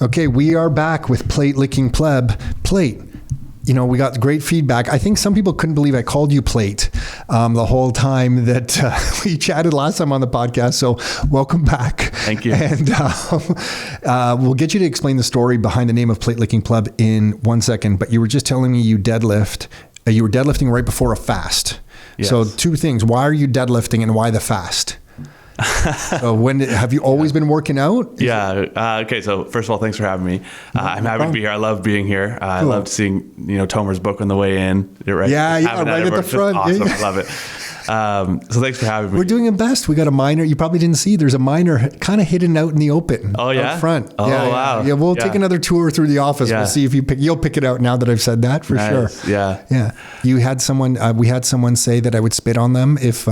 Okay, we are back with Plate Licking Pleb. Plate, we got great feedback. I think some people couldn't believe I called you Plate the whole time that we chatted last time on the podcast. So welcome back. Thank you. And we'll get you to explain the story behind the name of Plate Licking Pleb in 1 second. But you were just telling me you were deadlifting right before a fast. Yes. So two things. Why are you deadlifting and why the fast? So have you always been working out? Yeah. Okay. So first of all, thanks for having me. I'm happy to be here. I love being here. Cool. I loved seeing, Tomer's book on the way in. Right? Yeah, right at the front. Awesome. I love it. So thanks for having me. We're doing the best. We got a minor. You probably didn't see. There's a minor kind of hidden out in the open. Oh yeah, out front. Oh yeah, wow. Yeah, we'll take another tour through the office. Yeah. We'll see if you'll pick it out now that I've said that for nice. sure. Yeah. You had someone. We had someone say that I would spit on them if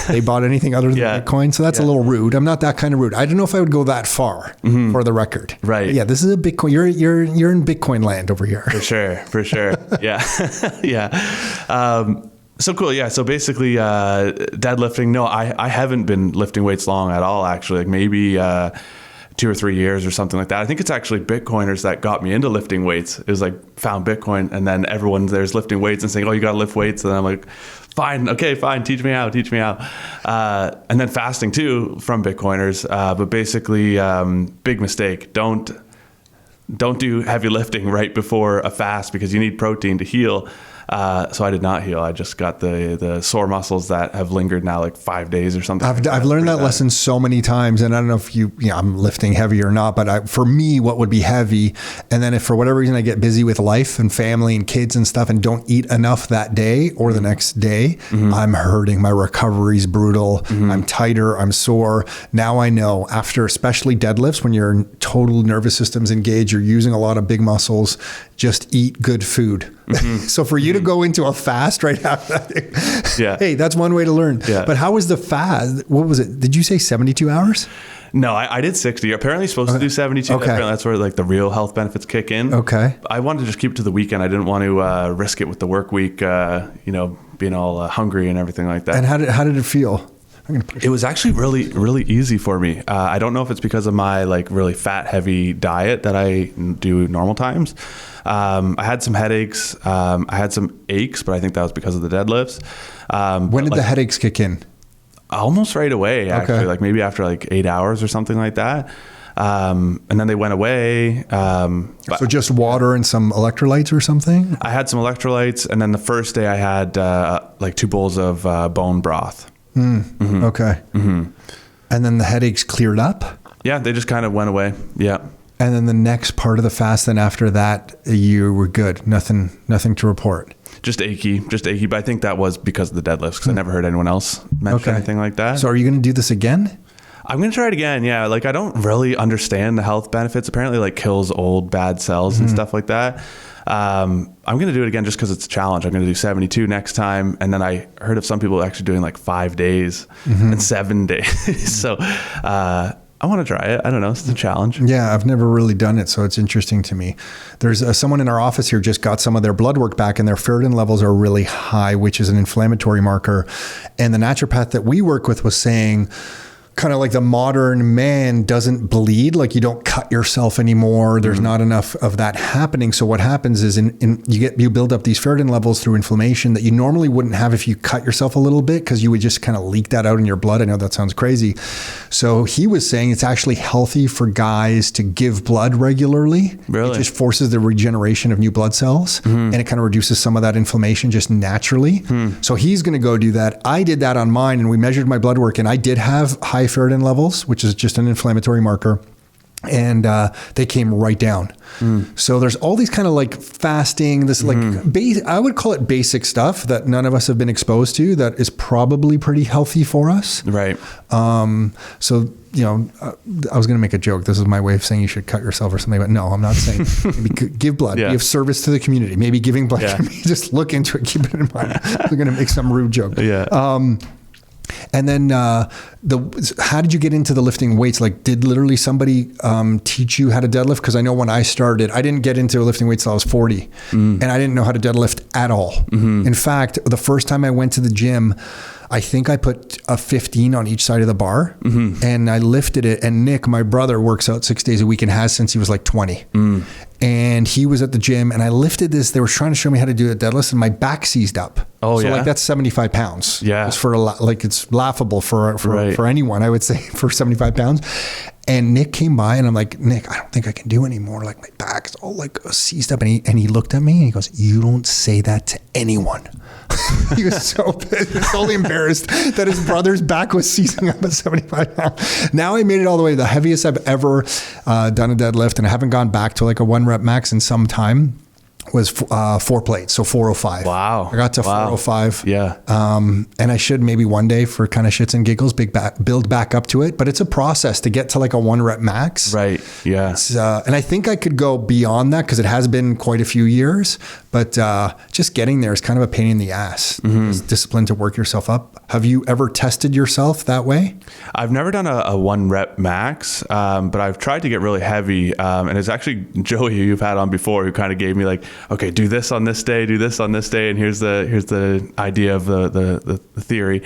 they bought anything other than Bitcoin. So that's a little rude. I'm not that kind of rude. I don't know if I would go that far for the record. Right. But yeah. This is a Bitcoin. You're in Bitcoin land over here. For sure. Yeah. Yeah. So cool. Yeah. So basically, deadlifting. No, I haven't been lifting weights long at all, actually, like maybe 2 or 3 years or something like that. I think it's actually Bitcoiners that got me into lifting weights. It was like found Bitcoin and then everyone there's lifting weights and saying, oh, you got to lift weights. And I'm like, fine. Teach me how. And then fasting too from Bitcoiners. But basically, big mistake. Don't do heavy lifting right before a fast because you need protein to heal. So I did not heal. I just got the sore muscles that have lingered now like 5 days or something. I've learned that lesson so many times, and I don't know if I'm lifting heavy or not, but for me, what would be heavy? And then if for whatever reason I get busy with life and family and kids and stuff and don't eat enough that day or the next day, I'm hurting. My recovery's brutal. I'm tighter. I'm sore. Now I know after especially deadlifts, when your total nervous system's engaged, you're using a lot of big muscles, just eat good food. So for you to go into a fast right after that, hey, that's one way to learn. Yeah. But how was the fast? What was it? Did you say 72 hours? No, I did 60. You're apparently supposed to do 72. Okay. Apparently that's where like the real health benefits kick in. Okay. I wanted to just keep it to the weekend. I didn't want to risk it with the work week, being all hungry and everything like that. And how did it feel? It was actually really, really easy for me. I don't know if it's because of my like really fat heavy diet that I do normal times. I had some headaches. I had some aches, but I think that was because of the deadlifts. When did the headaches kick in? Almost right away, actually. Okay. Like maybe after like 8 hours or something like that. And then they went away. So just water and some electrolytes or something? I had some electrolytes. And then the first day I had like 2 bowls of bone broth. Okay. And then the headaches cleared up? Yeah, they just kind of went away. Yeah. And then the next part of the fast, then after that, you were good. Nothing to report. Just achy. But I think that was because of the deadlifts because I never heard anyone else mention anything like that. So are you going to do this again? I'm going to try it again. Yeah. Like I don't really understand the health benefits. Apparently like kills old bad cells and stuff like that. I'm going to do it again just because it's a challenge. I'm going to do 72 next time. And then I heard of some people actually doing like 5 days and 7 days. So, I want to try it. I don't know. It's a challenge. Yeah, I've never really done it, so it's interesting to me. There's someone in our office here just got some of their blood work back, and their ferritin levels are really high, which is an inflammatory marker. And the naturopath that we work with was saying, kind of like the modern man doesn't bleed, like you don't cut yourself anymore. There's not enough of that happening. So what happens is you build up these ferritin levels through inflammation that you normally wouldn't have if you cut yourself a little bit, because you would just kind of leak that out in your blood. I know that sounds crazy. So he was saying it's actually healthy for guys to give blood regularly. Really? It just forces the regeneration of new blood cells and it kind of reduces some of that inflammation just naturally. So he's going to go do that. I did that on mine and we measured my blood work and I did have high ferritin levels, which is just an inflammatory marker. And they came right down. So there's all these kind of like fasting, this like I would call it basic stuff that none of us have been exposed to that is probably pretty healthy for us. Right. So, I was going to make a joke. This is my way of saying you should cut yourself or something, but no, I'm not saying. Maybe give blood. Be of service to the community. Maybe giving blood can be, just look into it. Keep it in mind. I'm going to make some rude joke. Yeah. And then how did you get into the lifting weights? Like, did literally somebody teach you how to deadlift? Because I know when I started, I didn't get into lifting weights till I was 40. And I didn't know how to deadlift at all. In fact, the first time I went to the gym, I think I put a 15 on each side of the bar and I lifted it. And Nick, my brother, works out 6 days a week and has since he was like 20. And he was at the gym and I lifted this. They were trying to show me how to do a deadlift and my back seized up. Oh, so yeah. like that's 75 pounds. Yeah. It's for it's laughable for Right. anyone, I would say, for 75 pounds. And Nick came by and I'm like, Nick, I don't think I can do anymore. Like my back's all like seized up. And he looked at me and he goes, you don't say that to anyone. He was so totally embarrassed that his brother's back was seizing up at 75 pounds. Now I made it all the way. The heaviest I've ever done a deadlift, and I haven't gone back to like a 1 rep max in some time, was 4 plates, so 405. Wow. I got to 405. Yeah. And I should maybe one day, for kind of shits and giggles, build back up to it. But it's a process to get to like a 1 rep max. Right. Yeah. And I think I could go beyond that because it has been quite a few years. But just getting there is kind of a pain in the ass. It's discipline to work yourself up. Have you ever tested yourself that way? I've never done a 1 rep max, but I've tried to get really heavy. And it's actually Joey, who you've had on before, who kind of gave me like, okay, do this on this day, do this on this day. And here's the idea of the theory.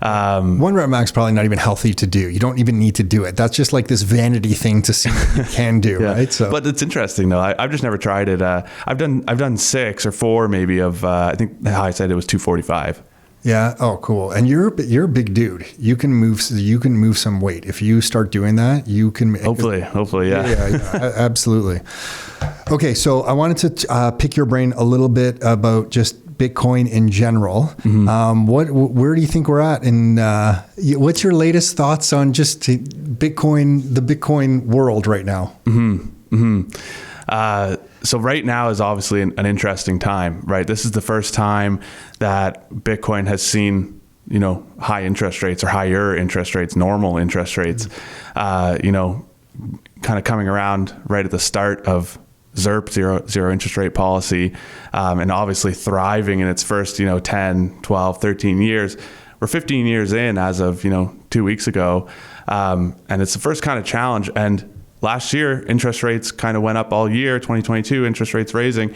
1 rep max probably not even healthy to do. You don't even need to do it. That's just like this vanity thing to see what you can do, Yeah. right? So, but it's interesting though. I've just never tried it. I've done 6 or 4 maybe of, I think the highest I did was 245. yeah. Oh, cool. And you're a big dude. You can move some weight. If you start doing that, you can Hopefully. Yeah. Yeah, absolutely. Okay. So I wanted to pick your brain a little bit about just Bitcoin in general. Where do you think we're at? And what's your latest thoughts on just Bitcoin, the Bitcoin world right now? So right now is obviously an interesting time, right? This is the first time that Bitcoin has seen, high interest rates or higher interest rates, normal interest rates, kind of coming around right at the start of ZIRP, zero interest rate policy, and obviously thriving in its first, 10, 12, 13 years. We're 15 years in as of, 2 weeks ago. And it's the first kind of challenge. And last year, interest rates kind of went up all year, 2022, interest rates raising.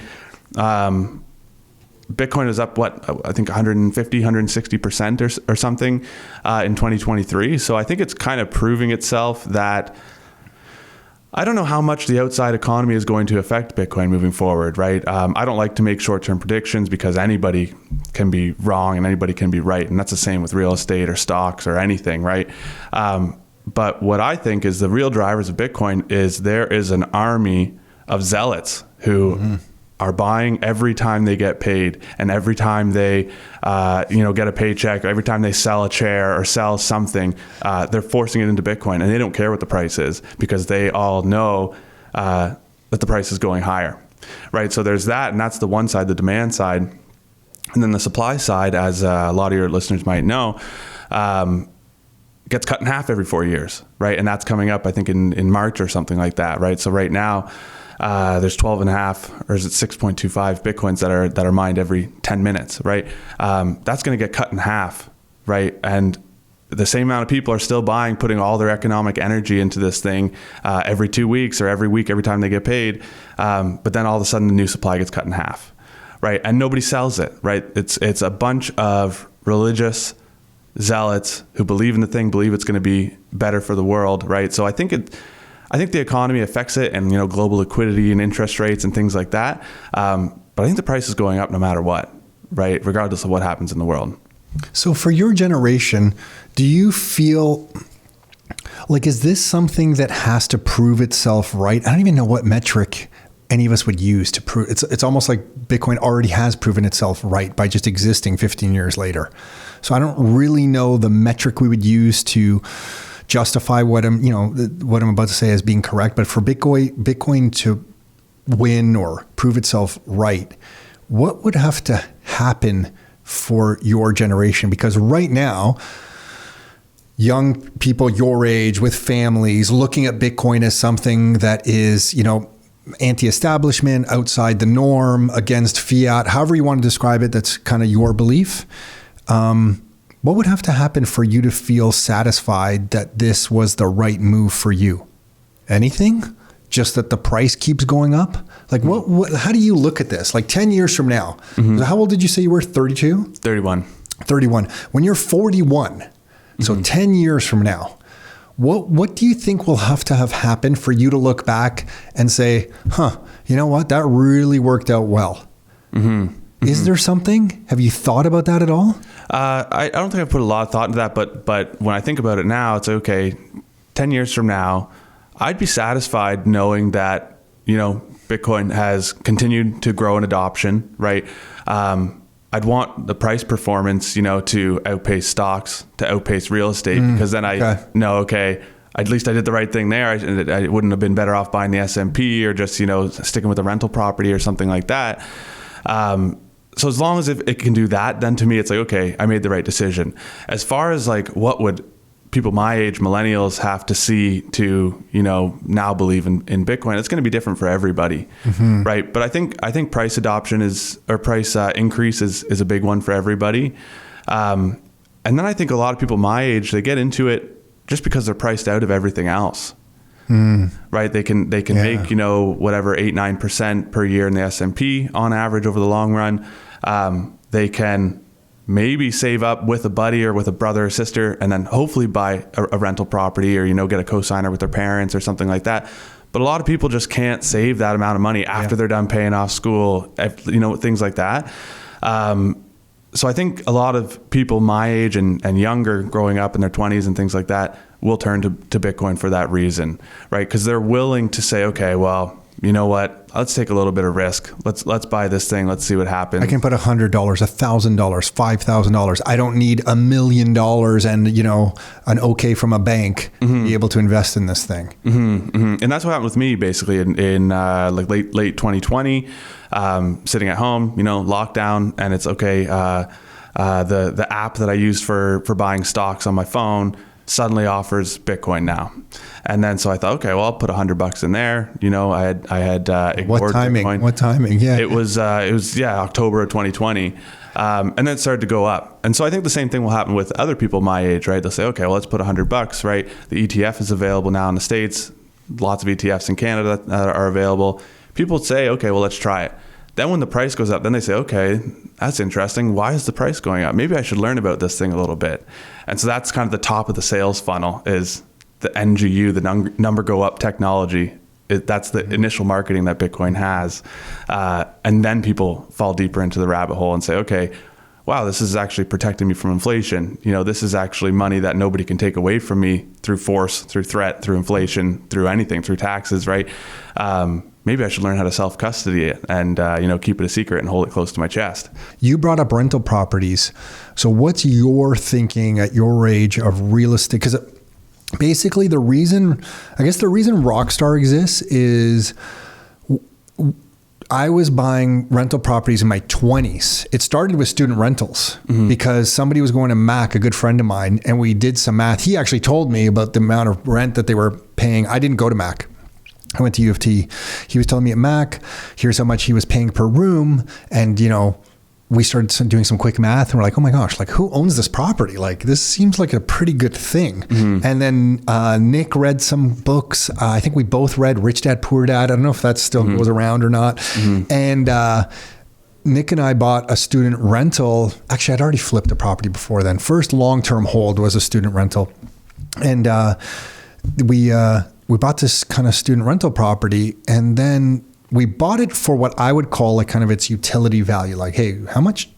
Bitcoin is up, I think 150, 160% or something in 2023. So I think it's kind of proving itself that I don't know how much the outside economy is going to affect Bitcoin moving forward, right? I don't like to make short-term predictions because anybody can be wrong and anybody can be right. And that's the same with real estate or stocks or anything, right? But what I think is the real drivers of Bitcoin is there is an army of zealots who are buying every time they get paid and every time they, get a paycheck, or every time they sell a chair or sell something, they're forcing it into Bitcoin and they don't care what the price is because they all know that the price is going higher, right? So there's that, and that's the one side, the demand side. And then the supply side, as a lot of your listeners might know, gets cut in half every 4 years, right? And that's coming up, I think, in March or something like that, right? So right now, there's 12.5, or is it 6.25 Bitcoins that are mined every 10 minutes, right? That's going to get cut in half, right? And the same amount of people are still buying, putting all their economic energy into this thing every 2 weeks or every week, every time they get paid. But then all of a sudden, the new supply gets cut in half, right? And nobody sells it, right? It's a bunch of religious zealots who believe in the thing, believe it's going to be better for the world, right? So I think the economy affects it, and global liquidity and interest rates and things like that. But I think the price is going up no matter what, right? Regardless of what happens in the world. So for your generation, do you feel like, is this something that has to prove itself right? I don't even know what metric any of us would use to prove it's almost like Bitcoin already has proven itself right by just existing 15 years later. So I don't really know the metric we would use to justify what I'm about to say as being correct. But for Bitcoin to win or prove itself right, what would have to happen for your generation? Because right now, young people your age with families looking at Bitcoin as something that is, anti-establishment, outside the norm, against fiat, however you want to describe it, that's kind of your belief. What would have to happen for you to feel satisfied that this was the right move for you? Anything? Just that the price keeps going up? Like how do you look at this? Like 10 years from now, how old did you say you were? 32? 31. 31. When you're 41, so 10 years from now, what do you think will have to have happened for you to look back and say, you know what, that really worked out well? Is there something? Have you thought about that at all? I don't think I've put a lot of thought into that, but when I think about it now, it's okay. 10 years from now, I'd be satisfied knowing that, Bitcoin has continued to grow in adoption, right? I'd want the price performance, to outpace stocks, to outpace real estate, because then I know, okay, at least I did the right thing there. I wouldn't have been better off buying the S&P or just, sticking with a rental property or something like that. So as long as it can do that, then to me, it's like, okay, I made the right decision. As far as like, what would people my age, millennials, have to see to, now believe in Bitcoin, it's going to be different for everybody. Right. But I think price adoption price increase is a big one for everybody. And then I think a lot of people my age, they get into it just because they're priced out of everything else. Right. They can make, whatever 8-9% per year in the S&P on average over the long run. They can maybe save up with a buddy or with a brother or sister and then hopefully buy a rental property or, get a cosigner with their parents or something like that. But a lot of people just can't save that amount of money after they're done paying off school, things like that. So I think a lot of people my age and younger growing up in their 20s and things like that will turn to Bitcoin for that reason, right? Because they're willing to say, okay, well, you know what? Let's take a little bit of risk. Let's buy this thing. Let's see what happens. I can put $100, $1,000, $5,000. I don't need $1 million and, an okay from a bank to be able to invest in this thing. And that's what happened with me basically in like late 2020, sitting at home, lockdown, and it's okay. The app that I used for buying stocks on my phone suddenly offers Bitcoin now. And then, so I thought, okay, well, I'll put $100 in there. I had ignored Bitcoin. What timing? Yeah. It was October of 2020. And then it started to go up. And so I think the same thing will happen with other people my age, right? They'll say, okay, well, let's put $100, right? The ETF is available now in the States. Lots of ETFs in Canada that are available. People would say, okay, well, let's try it. Then when the price goes up, then they say, okay, that's interesting. Why is the price going up? Maybe I should learn about this thing a little bit. And so that's kind of the top of the sales funnel is the NGU, the number go up technology. That's the initial marketing that Bitcoin has. And then people fall deeper into the rabbit hole and say, okay, wow, this is actually protecting me from inflation. This is actually money that nobody can take away from me through force, through threat, through inflation, through anything, through taxes, right? Maybe I should learn how to self-custody it and, keep it a secret and hold it close to my chest. You brought up rental properties. So what's your thinking at your age of real estate? Because basically the reason Rockstar exists is I was buying rental properties in my 20s. It started with student rentals because somebody was going to Mac, a good friend of mine, and we did some math. He actually told me about the amount of rent that they were paying. I didn't go to Mac. I went to U of T. He was telling me at Mac, here's how much he was paying per room. And, we started doing some quick math and we're like, oh my gosh, like who owns this property? Like this seems like a pretty good thing. And then Nick read some books. I think we both read Rich Dad, Poor Dad. I don't know if that still goes around or not. And Nick and I bought a student rental. Actually, I'd already flipped a property before then. First long-term hold was a student rental. And we bought this kind of student rental property, and then we bought it for what I would call like kind of its utility value. Like, hey, how much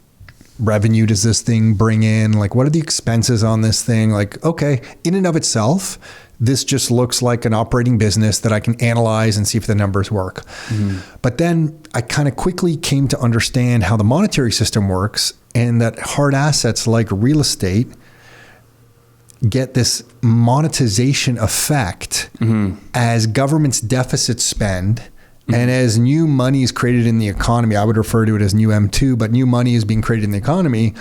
revenue does this thing bring in? Like, what are the expenses on this thing? Like, okay, in and of itself, this just looks like an operating business that I can analyze and see if the numbers work. But then I kind of quickly came to understand how the monetary system works, and that hard assets like real estate get this monetization effect as governments deficit spend and as new money is created in the economy. I would refer to it as new M2, but new money is being created in the economy.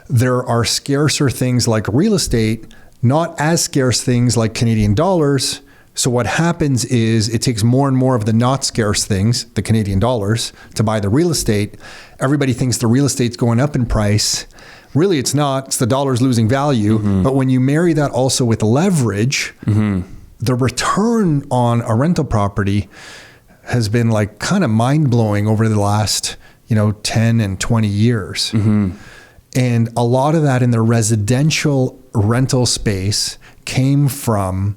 There are scarcer things like real estate, not as scarce things like Canadian dollars. So what happens is it takes more and more of the not scarce things, the Canadian dollars, to buy the real estate. Everybody thinks the real estate's going up in price. Really, it's not. It's the dollar's losing value. But when you marry that also with leverage, the return on a rental property has been like kind of mind blowing over the last, 10 and 20 years. And a lot of that in the residential rental space came from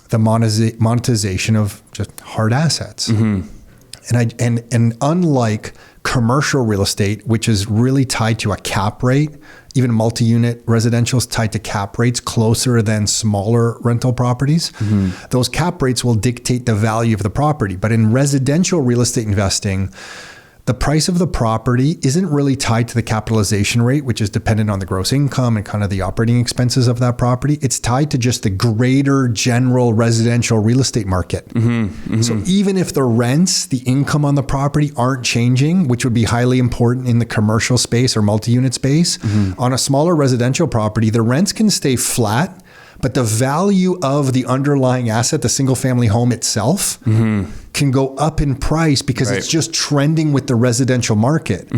the monetization of just hard assets. And unlike commercial real estate, which is really tied to a cap rate, even multi-unit residential is tied to cap rates closer than smaller rental properties. Those cap rates will dictate the value of the property. But in residential real estate investing, the price of the property isn't really tied to the capitalization rate, which is dependent on the gross income and kind of the operating expenses of that property. It's tied to just the greater general residential real estate market. So even if the rents, the income on the property aren't changing, which would be highly important in the commercial space or multi-unit space, on a smaller residential property, the rents can stay flat, but the value of the underlying asset, the single family home itself, can go up in price because it's just trending with the residential market.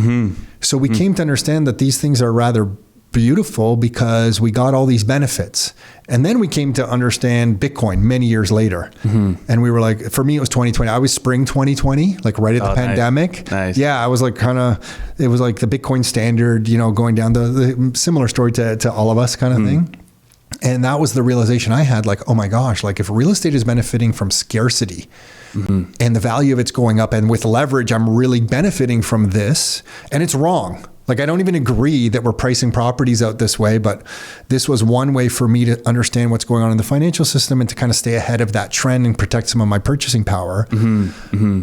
So we came to understand that these things are rather beautiful because we got all these benefits. And then we came to understand Bitcoin many years later. And we were like, for me, it was 2020. I was spring 2020, like right at the pandemic. Nice. Yeah, I was like it was like the Bitcoin standard, going down the similar story to all of us kind of thing. And that was the realization I had, like, oh my gosh, like if real estate is benefiting from scarcity and the value of it's going up, and with leverage, I'm really benefiting from this, and it's wrong. Like, I don't even agree that we're pricing properties out this way, but this was one way for me to understand what's going on in the financial system and to kind of stay ahead of that trend and protect some of my purchasing power.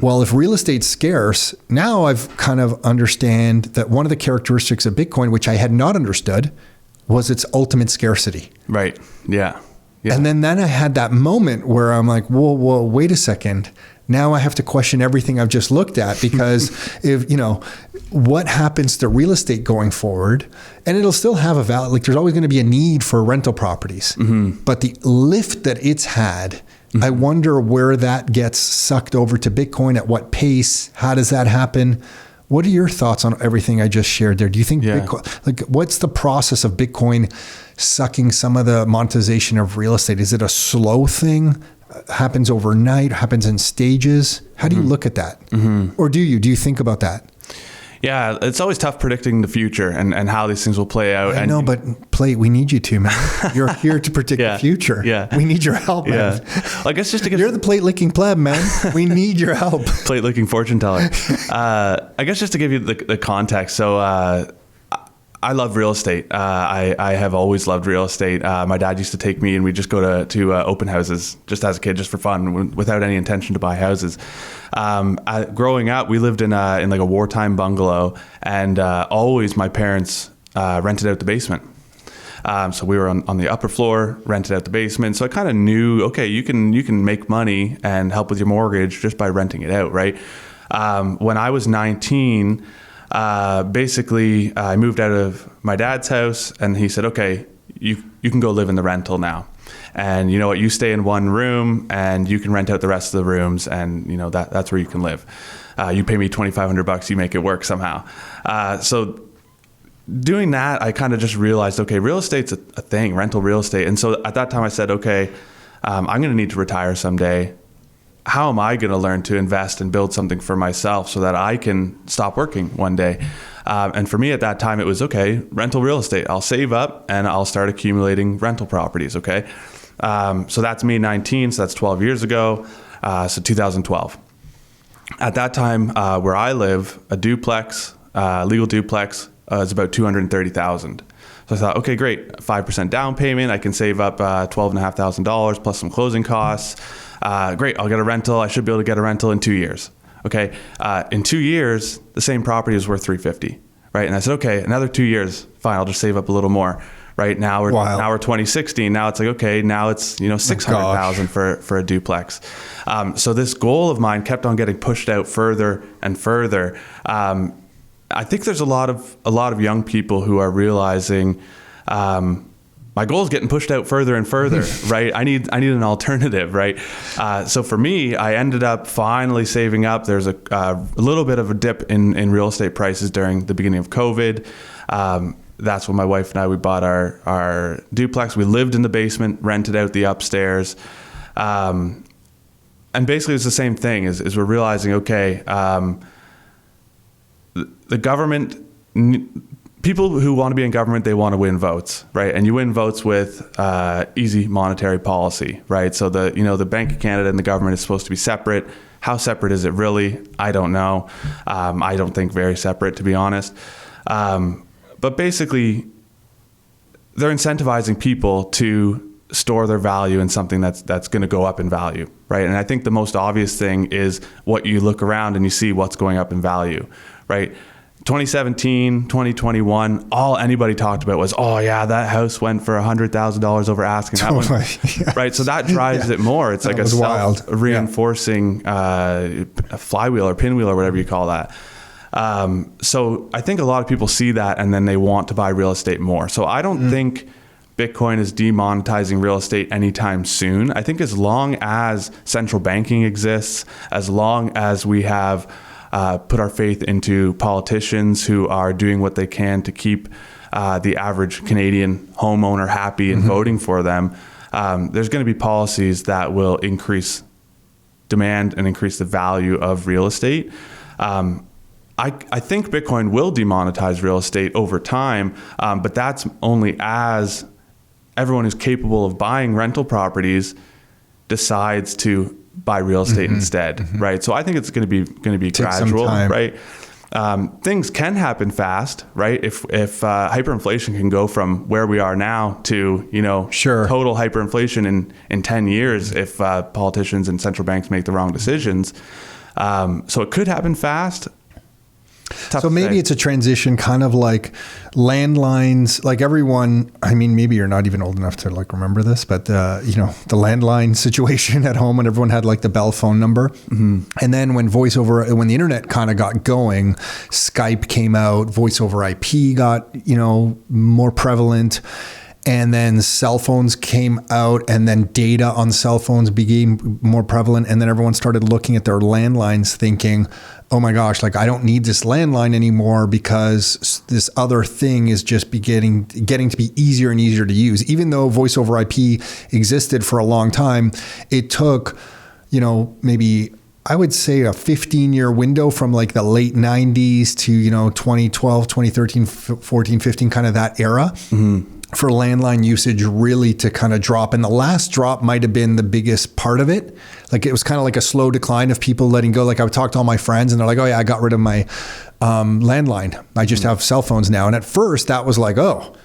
Well, if real estate's scarce, now I've kind of understand that one of the characteristics of Bitcoin, which I had not understood, was its ultimate scarcity. Right. Yeah. And then I had that moment where I'm like, whoa, wait a second. Now I have to question everything I've just looked at, because if, what happens to real estate going forward? And it'll still have a value. Like, there's always going to be a need for rental properties, but the lift that it's had, I wonder where that gets sucked over to Bitcoin, at what pace, how does that happen? What are your thoughts on everything I just shared there? Do you think Bitcoin, like, what's the process of Bitcoin sucking some of the monetization of real estate? Is it a slow thing? Happens overnight? Happens in stages? How do you look at that? Or do you think about that? Yeah, it's always tough predicting the future and how these things will play out. I know, but we need you to, man. You're here to predict the future. Yeah. We need your help, man. I guess just to get... You're the plate licking pleb, man. We need your help. Plate licking fortune teller. I guess just to give you the context. So I love real estate. I have always loved real estate. My dad used to take me, and we'd just go to open houses just as a kid, just for fun, without any intention to buy houses. Growing up, we lived in like a wartime bungalow, and always my parents rented out the basement. So we were on the upper floor, rented out the basement. So I kind of knew, okay, you can make money and help with your mortgage just by renting it out, right? When I was 19, basically I moved out of my dad's house, and he said, okay, you can go live in the rental now. And you know what, you stay in one room and you can rent out the rest of the rooms, and that's where you can live. You pay me $2,500, you make it work somehow. So doing that, I kind of just realized, okay, real estate's a thing, rental real estate. And so at that time I said, okay, I'm going to need to retire someday. How am I going to learn to invest and build something for myself so that I can stop working one day? And for me at that time, it was, okay, rental real estate. I'll save up and I'll start accumulating rental properties, okay? So that's me, 19, so that's 12 years ago, so 2012. At that time, where I live, a duplex, legal duplex, is about $230,000. So I thought, okay, great, 5% down payment. I can save up $12,500 plus some closing costs. Great, I'll get a rental. I should be able to get a rental in 2 years. Okay, in 2 years, the same property is worth $350, right? And I said, okay, another 2 years, fine, I'll just save up a little more. Right now we're 2016. Now it's like, okay, now it's $600,000 for a duplex. So this goal of mine kept on getting pushed out further and further. I think there's a lot of young people who are realizing my goal is getting pushed out further and further, right? I need an alternative, right? So for me, I ended up finally saving up. There's a little bit of a dip in real estate prices during the beginning of COVID. That's when my wife and I, we bought our duplex. We lived in the basement, rented out the upstairs. And basically it's the same thing is we're realizing, okay, the government, people who want to be in government, they want to win votes, right? And you win votes with easy monetary policy, right? So the Bank of Canada and the government is supposed to be separate. How separate is it really? I don't know. I don't think very separate, to be honest. But basically, they're incentivizing people to store their value in something that's going to go up in value, right? And I think the most obvious thing is what you look around and you see what's going up in value, right? 2017, 2021, all anybody talked about was, oh yeah, that house went for $100,000 over asking. That one, Yes. right? So that drives it more. It's like a self-reinforcing flywheel or pinwheel or whatever you call that. So I think a lot of people see that and then they want to buy real estate more. So I don't think Bitcoin is demonetizing real estate anytime soon. I think as long as central banking exists, as long as we have put our faith into politicians who are doing what they can to keep the average Canadian homeowner happy and voting for them, there's going to be policies that will increase demand and increase the value of real estate. I think Bitcoin will demonetize real estate over time, but that's only as everyone who's capable of buying rental properties decides to buy real estate instead, right? So I think it's going to be gradual, right? Things can happen fast, right? If hyperinflation can go from where we are now to total hyperinflation in 10 years, if politicians and central banks make the wrong decisions, so it could happen fast. So maybe it's a transition, kind of like landlines, like everyone, I mean, maybe you're not even old enough to like remember this, but the landline situation at home when everyone had like the Bell phone number. And then when the internet kind of got going, Skype came out, voice over IP got, more prevalent. And then cell phones came out, and then data on cell phones became more prevalent. And then everyone started looking at their landlines thinking, oh my gosh, like I don't need this landline anymore because this other thing is just getting to be easier and easier to use. Even though voice over IP existed for a long time, it took, maybe I would say a 15-year window from like the late 90s to, 2012, 2013, 14, 15, kind of that era. For landline usage really to kind of drop. And the last drop might have been the biggest part of it. Like it was kind of like a slow decline of people letting go. Like I would talk to all my friends and they're like, oh yeah, I got rid of my landline. I just have cell phones now. And at first that was like, oh,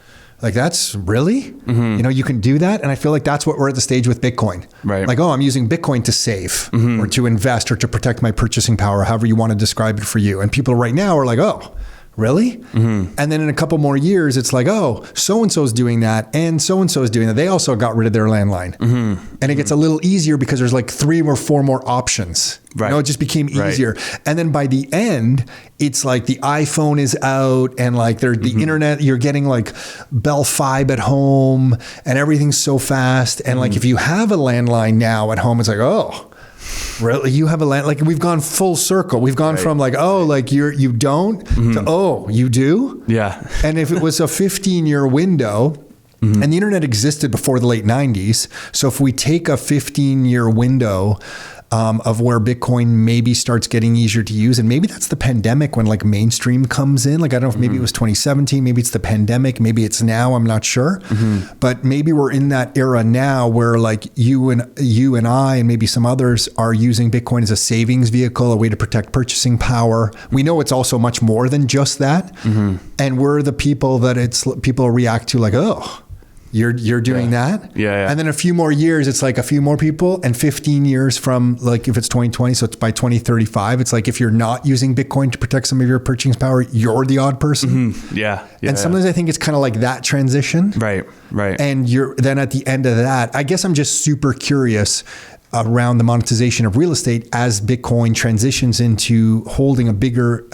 like that's really, you can do that. And I feel like that's what we're at the stage with Bitcoin. Right. Like, oh, I'm using Bitcoin to save or to invest or to protect my purchasing power, however you want to describe it for you. And people right now are like, oh, really? And then in a couple more years, it's like, oh, so-and-so's doing that and so-and-so is doing that. They also got rid of their landline. And it gets a little easier because there's like 3 or 4 more options. Right. It just became easier. And then by the end, it's like the iPhone is out and like the internet, you're getting like Bell Fibe at home and everything's so fast. And like if you have a landline now at home, it's like, oh, really? You have a land? Like we've gone full circle. We've gone from like, oh, like you don't to, oh, you do? Yeah. And if it was a 15-year window and the internet existed before the late 90s. So if we take a 15-year window of where Bitcoin maybe starts getting easier to use. And maybe that's the pandemic when like mainstream comes in. Like, I don't know if maybe it was 2017, maybe it's the pandemic, maybe it's now, I'm not sure. But maybe we're in that era now where like you and I and maybe some others are using Bitcoin as a savings vehicle, a way to protect purchasing power. We know it's also much more than just that. And we're the people that people react to like, oh, you're doing that? Yeah. And then a few more years, it's like a few more people, and 15 years from like, if it's 2020, so it's by 2035, it's like, if you're not using Bitcoin to protect some of your purchasing power, you're the odd person. And sometimes I think it's kind of like that transition. Right. And you're then at the end of that, I guess I'm just super curious around the monetization of real estate as Bitcoin transitions into holding a bigger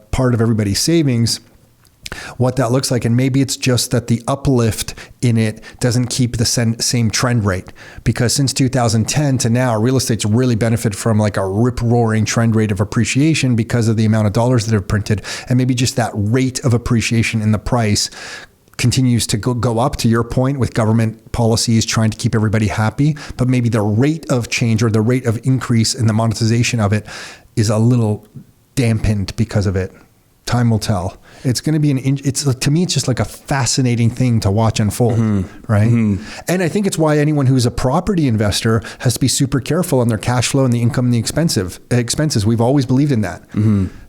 part of everybody's savings, what that looks like. And maybe it's just that the uplift in it doesn't keep the same trend rate, because since 2010 to now, real estate's really benefited from like a rip-roaring trend rate of appreciation because of the amount of dollars that are printed. And maybe just that rate of appreciation in the price continues to go up, to your point, with government policies trying to keep everybody happy. But maybe the rate of change or the rate of increase in the monetization of it is a little dampened because of it. time will tell. It's going to be to me, it's just like a fascinating thing to watch unfold, right? And I think it's why anyone who's a property investor has to be super careful on their cash flow and the income and the expenses. We've always believed in that.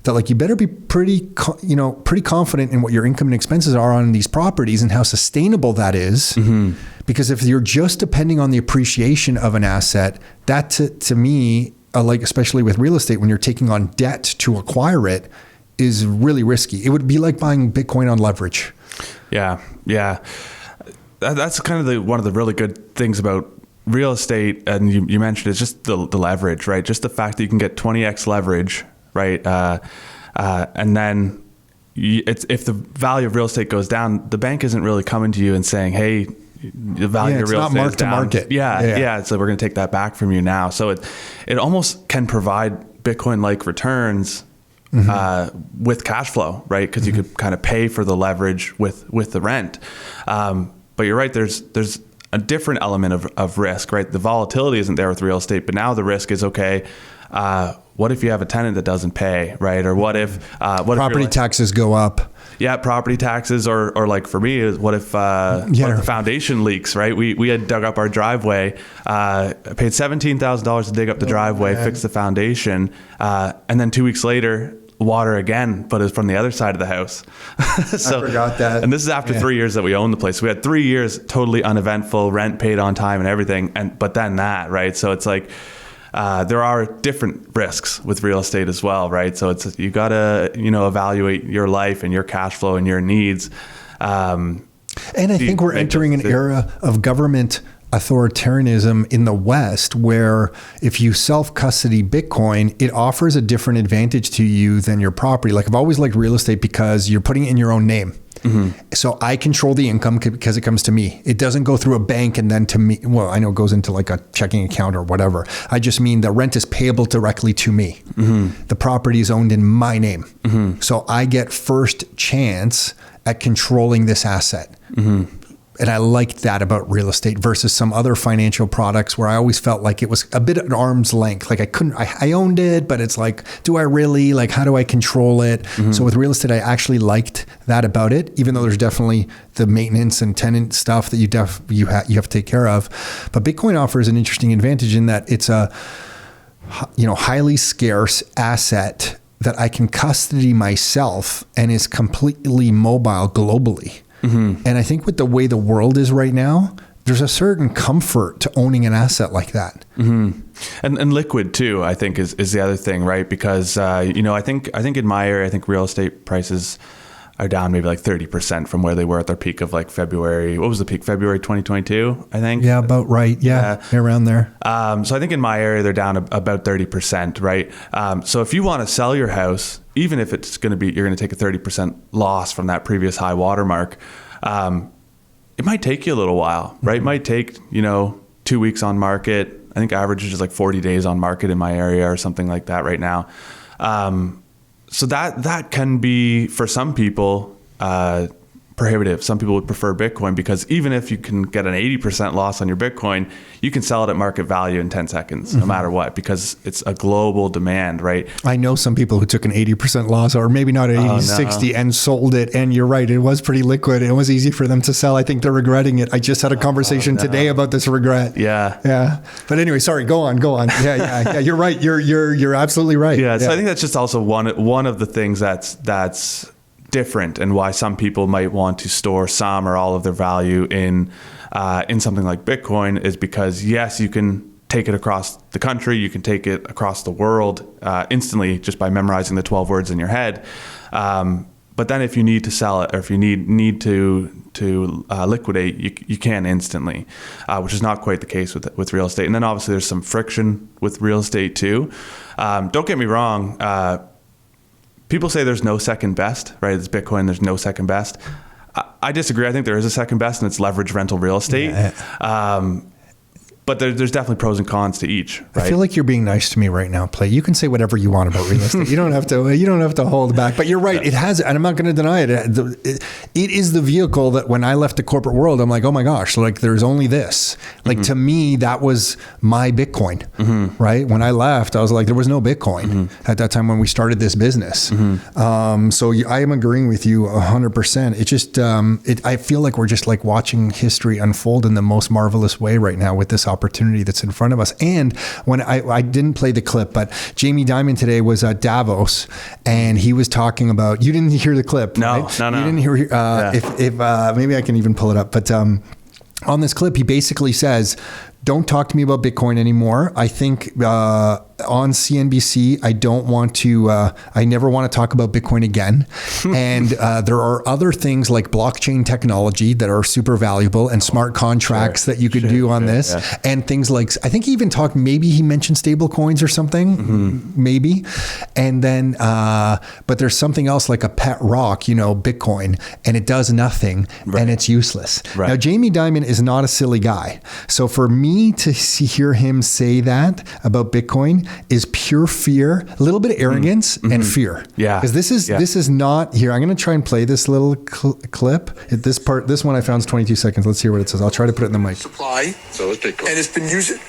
That like you better be pretty confident in what your income and expenses are on these properties and how sustainable that is. Because if you're just depending on the appreciation of an asset, that to me, like especially with real estate, when you're taking on debt to acquire it, is really risky. It would be like buying Bitcoin on leverage. Yeah. That's kind of one of the really good things about real estate. And you mentioned it's just the leverage, right? Just the fact that you can get 20x leverage, right? And then if the value of real estate goes down, the bank isn't really coming to you and saying, hey, the value of real estate is down. Market. Yeah. So we're going to take that back from you now. So it almost can provide Bitcoin-like returns with cash flow, right? Because you could kind of pay for the leverage with the rent. But you're right. There's a different element of risk, right? The volatility isn't there with real estate, but now the risk is okay. What if you have a tenant that doesn't pay, right? Or what if property taxes go up? Yeah, property taxes, or like for me, what if the foundation leaks, right? We had dug up our driveway, paid $17,000 to dig up the driveway, fix the foundation, and then 2 weeks later, water again, but it's from the other side of the house. So, I forgot that. And this is after 3 years that we owned the place. We had 3 years totally uneventful, rent paid on time and everything, but then that, right? So it's like, there are different risks with real estate as well, right? So you got to, evaluate your life and your cash flow and your needs. And I think we're entering an era of government authoritarianism in the West, where if you self-custody Bitcoin, it offers a different advantage to you than your property. Like I've always liked real estate because you're putting it in your own name. So I control the income because it comes to me. It doesn't go through a bank and then to me. Well, I know it goes into like a checking account or whatever. I just mean the rent is payable directly to me. The property is owned in my name. So I get first chance at controlling this asset. And I liked that about real estate versus some other financial products where I always felt like it was a bit at arm's length. Like I owned it, but it's like, do I really? Like, how do I control it? So with real estate, I actually liked that about it, even though there's definitely the maintenance and tenant stuff that you have to take care of. But Bitcoin offers an interesting advantage in that it's a, highly scarce asset that I can custody myself and is completely mobile globally. And I think with the way the world is right now, there's a certain comfort to owning an asset like that. And liquid too, I think is the other thing, right? Because, I think in my area, I think real estate prices are down maybe like 30% from where they were at their peak of like February. What was the peak? February 2022, I think. Yeah, about right. Yeah. Around there. So I think in my area, they're down about 30%, right? So if you want to sell your house, even if it's you're going to take a 30% loss from that previous high watermark, it might take you a little while, right? It might take, 2 weeks on market. I think average is just like 40 days on market in my area or something like that right now. So that can be, for some people, prohibitive. Some people would prefer Bitcoin because even if you can get an 80% loss on your Bitcoin, you can sell it at market value in 10 seconds, no matter what, because it's a global demand, right? I know some people who took an 80% loss, or maybe not 80, 60, and sold it. And you're right, it was pretty liquid. It was easy for them to sell. I think they're regretting it. I just had a conversation today about this regret. Yeah. But anyway, sorry, go on. Yeah. You're right. You're absolutely right. Yeah. So I think that's just also one of the things that's different, and why some people might want to store some or all of their value in something like Bitcoin is because, yes, you can take it across the country, you can take it across the world instantly just by memorizing the 12 words in your head. But then if you need to sell it, or if you need to liquidate, you can instantly, which is not quite the case with real estate. And then obviously there's some friction with real estate too. Don't get me wrong. People say there's no second best, right? It's Bitcoin, there's no second best. I disagree. I think there is a second best, and it's leverage rental real estate. but there's definitely pros and cons to each, right? I feel like you're being nice to me right now, Play. You can say whatever you want about real estate. You don't have to hold back. But you're right. It has, and I'm not going to deny it. It is the vehicle that when I left the corporate world, I'm like, oh my gosh, like there's only this. Like to me, that was my Bitcoin, right? When I left, I was like, there was no Bitcoin at that time when we started this business. So I am agreeing with you 100%. It just, I feel like we're just like watching history unfold in the most marvelous way right now with this opportunity that's in front of us. And when I didn't play the clip, but Jamie Dimon today was at Davos and he was talking about, you didn't hear the clip, no, right? No. You didn't hear, if maybe I can even pull it up, but on this clip, he basically says, don't talk to me about Bitcoin anymore. I think on CNBC, I never want to talk about Bitcoin again. And there are other things like blockchain technology that are super valuable and smart contracts that you could do on this. Yeah. And things like, I think he even talked, maybe he mentioned stable coins or something, maybe. And then, but there's something else like a pet rock, Bitcoin, and it does nothing and it's useless. Right. Now, Jamie Dimon is not a silly guy. So for me to hear him say that about Bitcoin is pure fear, a little bit of arrogance and fear. Yeah. Because this is not here. I'm going to try and play this little clip. This one I found is 22 seconds. Let's hear what it says. I'll try to put it in the mic. Supply. So is Bitcoin. And it's been used.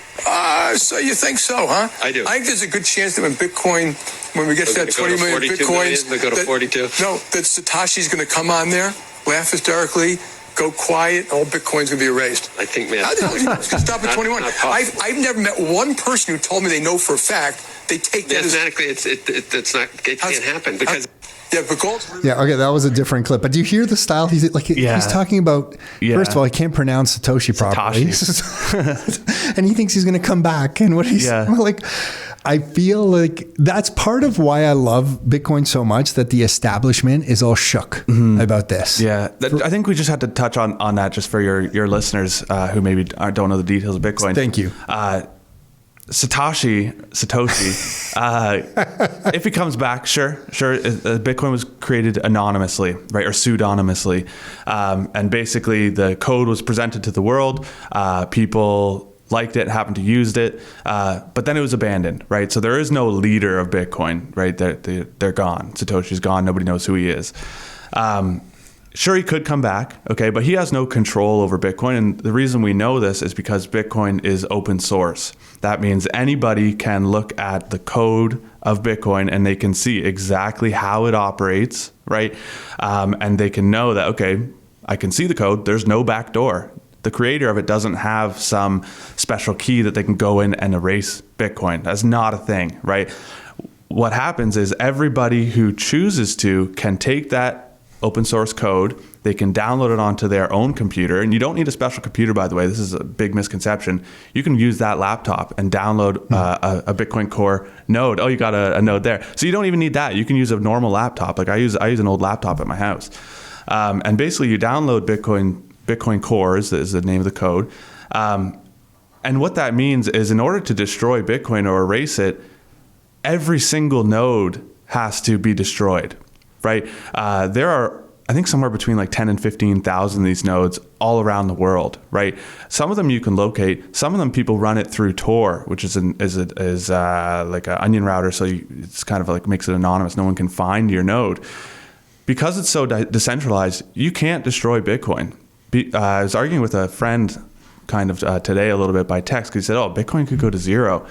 So you think so, huh? I do. I think there's a good chance that when we get to that 20 million Bitcoins, they go to 42. No, that Satoshi's going to come on there, laugh hysterically, go quiet, all Bitcoin's going to be erased. I think, man. How the hell is going to stop at 21? I've never met one person who told me they know for a fact they take that mathematically, it can't happen because. Yeah, but gold's really okay, that was a different clip. But do you hear the style? He's talking about, first of all, he can't pronounce Satoshi properly. And he thinks he's going to come back. And what he's like, I feel like that's part of why I love Bitcoin so much, that the establishment is all shook about this. Yeah. I think we just had to touch on that just for your listeners who maybe don't know the details of Bitcoin. Thank you. Satoshi, if he comes back, sure. Bitcoin was created anonymously, right, or pseudonymously, and basically the code was presented to the world. People liked it, happened to use it, but then it was abandoned, right? So there is no leader of Bitcoin, right? They're gone. Satoshi's gone. Nobody knows who he is. Sure, he could come back, okay, but he has no control over Bitcoin. And the reason we know this is because Bitcoin is open source. That means anybody can look at the code of Bitcoin and they can see exactly how it operates, right? And they can know that, okay, I can see the code. There's no backdoor. The creator of it doesn't have some special key that they can go in and erase Bitcoin. That's not a thing, right? What happens is everybody who chooses to can take that open source code, they can download it onto their own computer, and you don't need a special computer, by the way. This is a big misconception. You can use that laptop and download a Bitcoin Core node. Oh, you got a node there. So you don't even need that. You can use a normal laptop. Like I use an old laptop at my house. And basically you download Bitcoin Cores is the name of the code. And what that means is in order to destroy Bitcoin or erase it, every single node has to be destroyed. Right. There are, I think, somewhere between like 10 and 15,000 of these nodes all around the world. Right. Some of them you can locate. Some of them people run it through Tor, which is like an onion router. So it's kind of like makes it anonymous. No one can find your node. Because it's so decentralized, you can't destroy Bitcoin. I was arguing with a friend kind of today a little bit by text. He said, oh, Bitcoin could go to zero.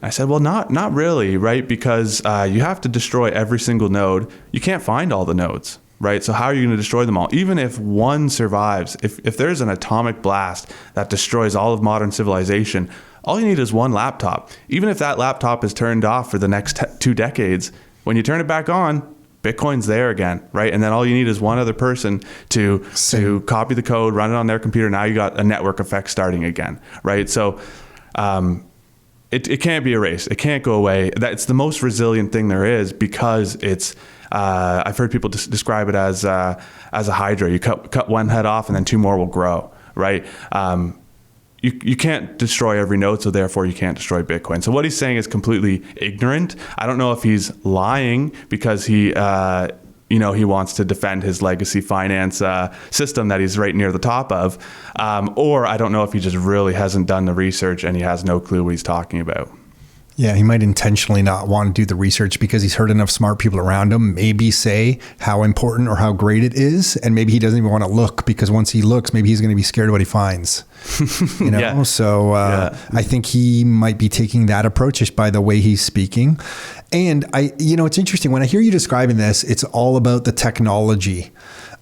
I said, well, not really, right? Because you have to destroy every single node. You can't find all the nodes, right? So how are you going to destroy them all? Even if one survives, if there's an atomic blast that destroys all of modern civilization, all you need is one laptop. Even if that laptop is turned off for the next 2 decades, when you turn it back on, Bitcoin's there again, right? And then all you need is one other person to copy the code, run it on their computer. Now you got a network effect starting again, right? So it can't be erased. It can't go away. It's the most resilient thing there is because it's. I've heard people describe it as a hydra. You cut one head off, and then 2 more will grow. Right? You can't destroy every node, so therefore you can't destroy Bitcoin. So what he's saying is completely ignorant. I don't know if he's lying because he he wants to defend his legacy finance system that he's right near the top of. Or I don't know if he just really hasn't done the research and he has no clue what he's talking about. Yeah, he might intentionally not want to do the research because he's heard enough smart people around him maybe say how important or how great it is. And maybe he doesn't even want to look because once he looks, maybe he's going to be scared of what he finds. Yeah. So I think he might be taking that approach just by the way he's speaking. And it's interesting when I hear you describing this, it's all about the technology.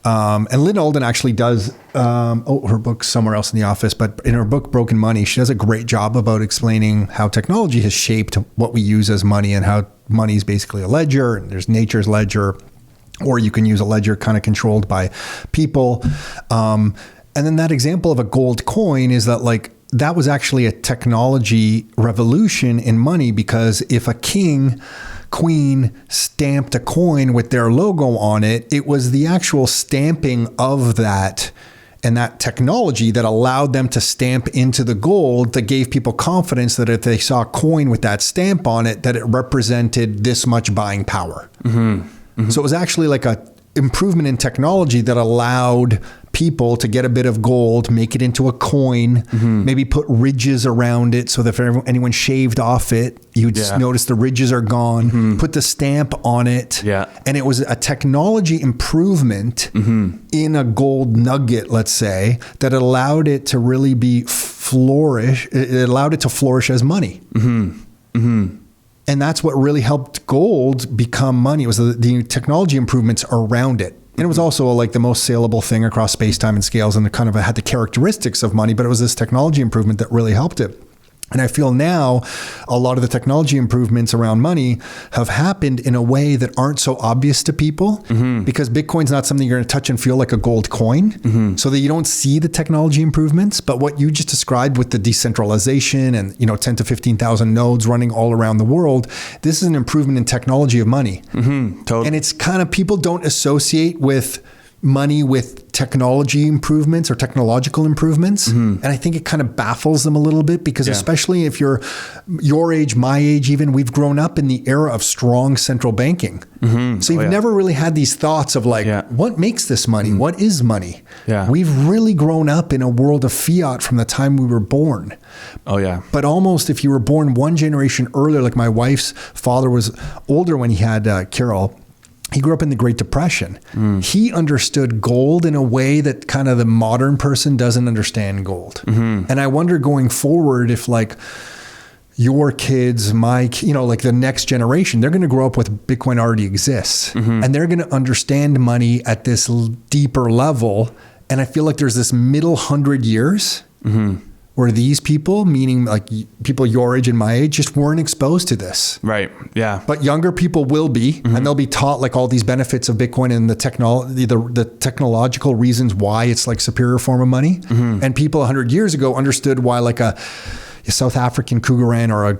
And Lynn Alden actually does, her book's somewhere else in the office, but in her book, Broken Money, she does a great job about explaining how technology has shaped what we use as money and how money is basically a ledger and there's nature's ledger, or you can use a ledger kind of controlled by people. And then that example of a gold coin is that that was actually a technology revolution in money, because if a queen stamped a coin with their logo on it, it was the actual stamping of that and that technology that allowed them to stamp into the gold that gave people confidence that if they saw a coin with that stamp on it, that it represented this much buying power. Mm-hmm. Mm-hmm. So it was actually like a improvement in technology that allowed people to get a bit of gold, make it into a coin, maybe put ridges around it so that if anyone shaved off it, you'd notice the ridges are gone, put the stamp on it. Yeah. And it was a technology improvement in a gold nugget, let's say, that allowed it to really flourish. It allowed it to flourish as money. Mm-hmm. Mm-hmm. And that's what really helped gold become money. It was the technology improvements around it. And it was also like the most saleable thing across space, time, and scales, and it kind of had the characteristics of money, but it was this technology improvement that really helped it. And I feel now a lot of the technology improvements around money have happened in a way that aren't so obvious to people, because Bitcoin's not something you're going to touch and feel like a gold coin, so that you don't see the technology improvements. But what you just described with the decentralization and 10 to 15,000 nodes running all around the world, this is an improvement in technology of money. Totally. And it's kind of, people don't associate with money with technology improvements or technological improvements. And I think it kind of baffles them a little bit, because especially if you're your age, my age even, we've grown up in the era of strong central banking. So you've never really had these thoughts of what makes this money? What is money? We've really grown up in a world of fiat from the time we were born. But almost if you were born one generation earlier, like my wife's father was older when he had Carol, he grew up in the Great Depression. He understood gold in a way that kind of the modern person doesn't understand gold. And I wonder going forward if your kids, like the next generation, they're going to grow up with Bitcoin already exists, and they're going to understand money at this deeper level. And I feel like there's this middle 100 years where these people, meaning like people your age and my age, just weren't exposed to this. Right. Yeah. But younger people will be, and they'll be taught like all these benefits of Bitcoin and the technological reasons why it's like superior form of money. And people 100 years ago understood why like a South African cougaran or a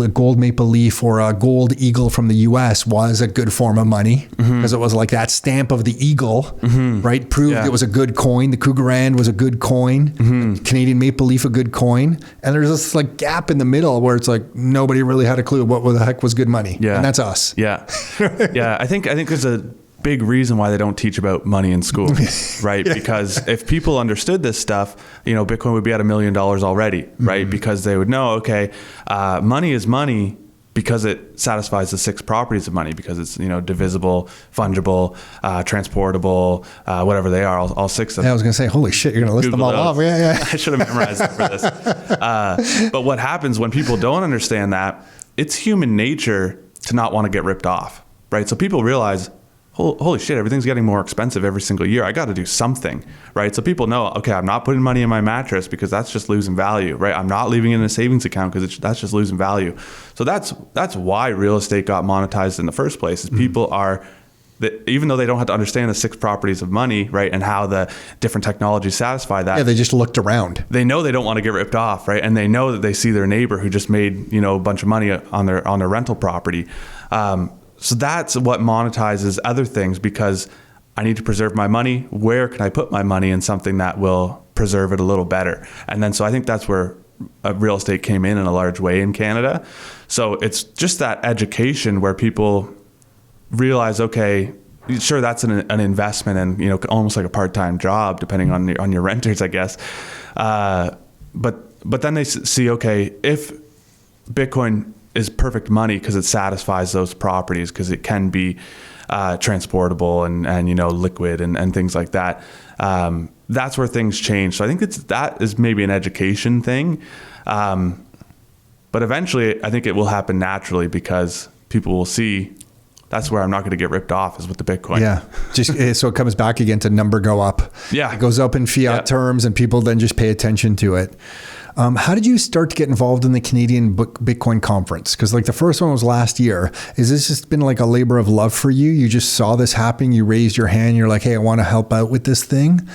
gold maple leaf or a gold eagle from the US was a good form of money, because it was like that stamp of the eagle, right? Proved it was a good coin. The cougaran was a good coin. Canadian maple leaf, a good coin. And there's this like gap in the middle where it's like nobody really had a clue what the heck was good money. Yeah. And that's us. Yeah. I think there's a big reason why they don't teach about money in school, right? Because if people understood this stuff, Bitcoin would be at $1 million already, right? Because they would know, okay, money is money because it satisfies the 6 properties of money, because it's, divisible, fungible, transportable, whatever they are, all 6 of them. Yeah, I was going to say, holy shit, you're going to list Google them all those. off. Yeah. I should have memorized them for this. But what happens when people don't understand that, it's human nature to not want to get ripped off, right? So people realize, holy shit, everything's getting more expensive every single year. I got to do something, right? So people know, okay, I'm not putting money in my mattress because that's just losing value, right? I'm not leaving it in a savings account because that's just losing value. So that's why real estate got monetized in the first place, is people are, even though they don't have to understand the 6 properties of money, right, and how the different technologies satisfy that. Yeah, they just looked around. They know they don't want to get ripped off, right? And they know that they see their neighbor who just made, a bunch of money on their rental property. So that's what monetizes other things, because I need to preserve my money. Where can I put my money in something that will preserve it a little better? And then, so I think that's where real estate came in a large way in Canada. So it's just that education where people realize, okay, sure, that's an investment and, you know, almost like a part-time job, depending on your renters, I guess. But then they see, okay, if Bitcoin is perfect money because it satisfies those properties, because it can be transportable and you know, liquid and things like that. That's where things change. So I think that is maybe an education thing. But eventually I think it will happen naturally, because people will see that's where I'm not going to get ripped off, is with the Bitcoin. Yeah. So it comes back again to number go up. Yeah. It goes up in fiat terms, and people then just pay attention to it. How did you start to get involved in the Canadian Bitcoin conference? Because like the first one was last year. Is this just been like a labor of love for you? You just saw this happening. You raised your hand. You're like, hey, I want to help out with this thing.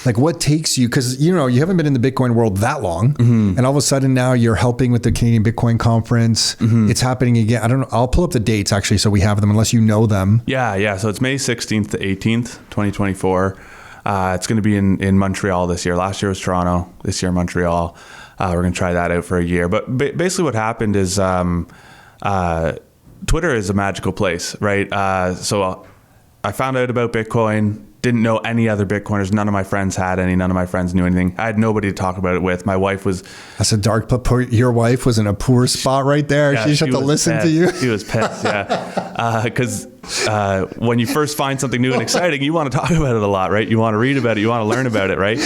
Like, what takes you? Because, you know, you haven't been in the Bitcoin world that long. And all of a sudden now you're helping with the Canadian Bitcoin conference. It's happening again. I don't know. I'll pull up the dates actually, so we have them, unless you know them. Yeah. So it's May 16th to 18th, 2024. It's going to be in Montreal this year. Last year was Toronto. This year, Montreal. We're going to try that out for a year. But basically what happened is Twitter is a magical place, right? So I found out about Bitcoin, didn't know any other Bitcoiners. None of my friends had any. None of my friends knew anything. I had nobody to talk about it with. My wife was... That's a dark... Your wife was in a poor spot right there. Yeah, she just had to listen pissed. to you. She was pissed, yeah. Because when you first find something new and exciting, you want to talk about it a lot, right? You want to read about it. You want to learn about it, right?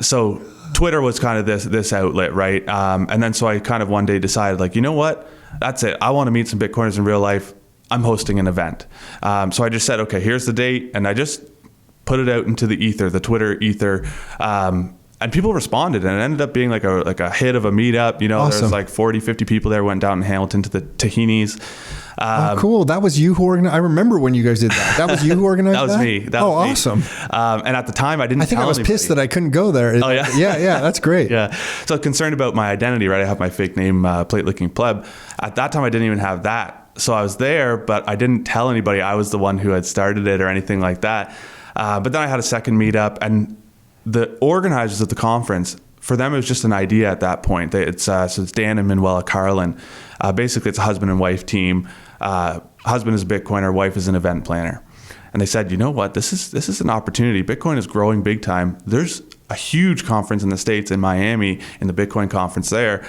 So Twitter was kind of this outlet, right? And then so I kind of one day decided, like, you know what? That's it. I want to meet some Bitcoiners in real life. I'm hosting an event. So I just said, okay, here's the date. And I just put it out into the ether, the Twitter ether. And people responded, and it ended up being like a hit of a meetup. You know, Awesome. There was like 40, 50 people there, went down in Hamilton to the Tahinis. Cool. That was you who organized. I remember when you guys did that. That was you who organized that? That was me. That was me. Awesome. And at the time I think I was anybody. pissed that I couldn't go there. Oh, yeah? Yeah. That's great. Yeah. So I was concerned about my identity, right? I have my fake name, Licking Pleb. At that time, I didn't even have that. So I was there, but I didn't tell anybody I was the one who had started it or anything like that. But then I had a second meetup, and the organizers of the conference, for them, it was just an idea at that point. So it's Dan and Manuela Carlin. Basically, it's a husband and wife team. Husband is a Bitcoiner, wife is an event planner. And they said, you know what, this is an opportunity. Bitcoin is growing big time. There's a huge conference in the States, in Miami, in the Bitcoin conference there.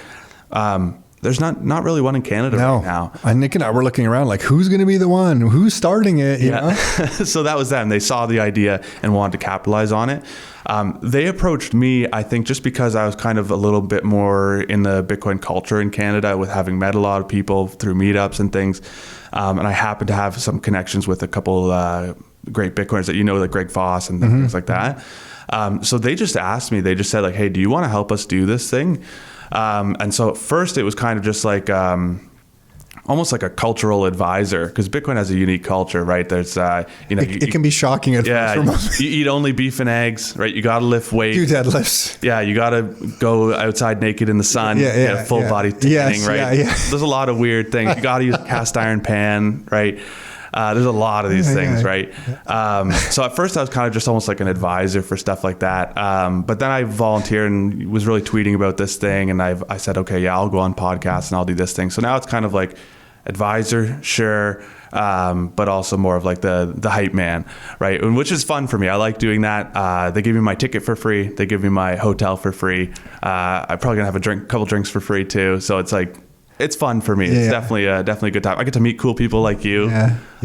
There's not really one in Canada right now. And Nick and I were looking around like, who's going to be the one? Who's starting it? You know? So that was them. They saw the idea and wanted to capitalize on it. They approached me, I think, just because I was kind of a little bit more in the Bitcoin culture in Canada, with having met a lot of people through meetups and things. And I happened to have some connections with a couple great Bitcoiners that you know, like Greg Foss and things like that. So they just asked me, they just said like, hey, do you want to help us do this thing? And so at first it was kind of just like almost like a cultural advisor, because Bitcoin has a unique culture, right? There's it can be shocking at first for most. You eat only beef and eggs, right? You got to lift weights. Do deadlifts. Yeah, you got to go outside naked in the sun. Get a full body tanning, right? There's a lot of weird things. You got to use a cast iron pan, right? There's a lot of these things, right? So at first I was kind of just almost like an advisor for stuff like that. But then I volunteered and was really tweeting about this thing. And I said, okay, yeah, I'll go on podcasts and I'll do this thing. So now it's kind of like advisor, sure. But also more of like the hype man, right? And which is fun for me. I like doing that. They give me my ticket for free. They give me my hotel for free. I'm probably gonna have a couple drinks for free too. So it's like, it's fun for me. It's definitely a good time. I get to meet cool people like you.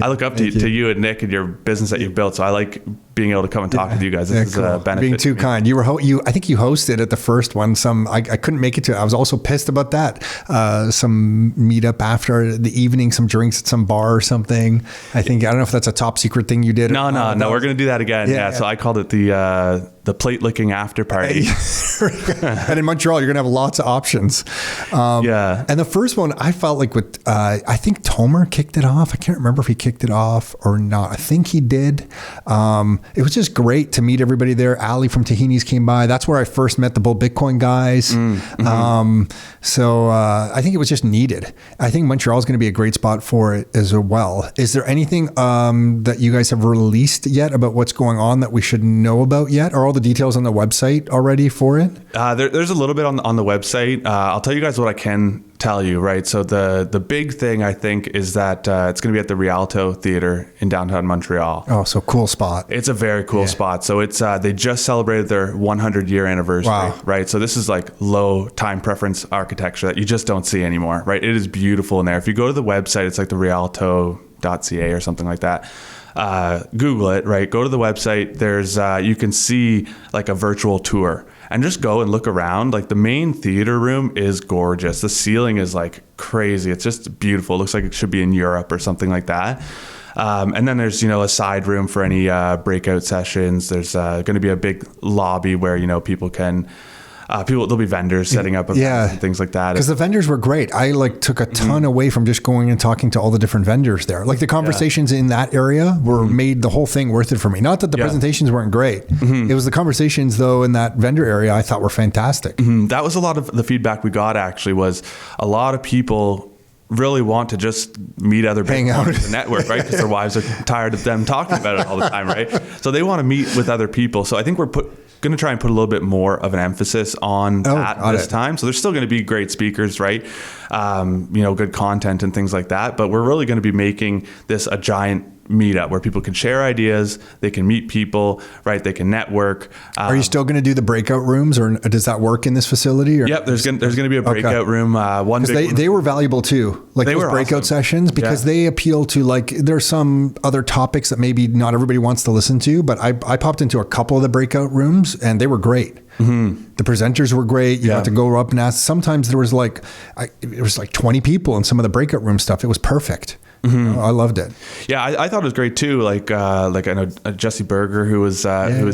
I look up to you and Nick and your business that you've built. So I like being able to come and talk with you guys. This is a benefit. Being too kind. I think you hosted at the first one. I couldn't make it to. I was also pissed about that. Some meetup after the evening, some drinks at some bar or something. I don't know if that's a top secret thing you did. No. We're gonna do that again. Yeah. So I called it the plate licking after party. And in Montreal, you're gonna have lots of options. And the first one, I felt like with I think Tomer kicked it off. I can't remember if he kicked it off or not. I think he did. It was just great to meet everybody there. Ali from Tahini's came by. That's where I first met the Bull Bitcoin guys. So I think it was just needed. I think Montreal is going to be a great spot for it as well. Is there anything that you guys have released yet about what's going on that we should know about yet? Are all the details on the website already for it? There's a little bit on the website. I'll tell you guys what I can tell you, right? So the big thing, I think, is that it's going to be at the Rialto Theatre in downtown Montreal. Oh, so cool spot. It's a very cool spot. So it's they just celebrated their 100-year anniversary, Wow. right? So this is like low time preference architecture that you just don't see anymore, right? It is beautiful in there. If you go to the website, it's like the rialto.ca or something like that. Google it, right? Go to the website. There's you can see like a virtual tour and just go and look around. Like the main theater room is gorgeous. The ceiling is like crazy. It's just beautiful. It looks like it should be in Europe or something like that. And then there's, a side room for any breakout sessions. There's going to be a big lobby where, people can, there'll be vendors setting up events and things like that. Because the vendors were great. I took a ton away from just going and talking to all the different vendors there. Like the conversations in that area were made the whole thing worth it for me. Not that the presentations weren't great. It was the conversations though in that vendor area I thought were fantastic. That was a lot of the feedback we got actually, was a lot of people really want to just meet other Hang out, the network, right? Because their wives are tired of them talking about it all the time, right? So they want to meet with other people. So I think we're going to try and put a little bit more of an emphasis on that this time. So there's still going to be great speakers, right? Good content and things like that. But we're really going to be making this a giant meetup where people can share ideas, they can meet people, right? They can network. Are you still going to do the breakout rooms, or does that work in this facility? Or? Yep, there's going to be a breakout room. They were valuable too, like those breakout sessions, because they appeal to there's some other topics that maybe not everybody wants to listen to, but I popped into a couple of the breakout rooms and they were great. The presenters were great. You got to go up and ask. Sometimes there was it was 20 people in some of the breakout room stuff. It was perfect. I loved it. Yeah, I thought it was great too. I know Jesse Berger, who was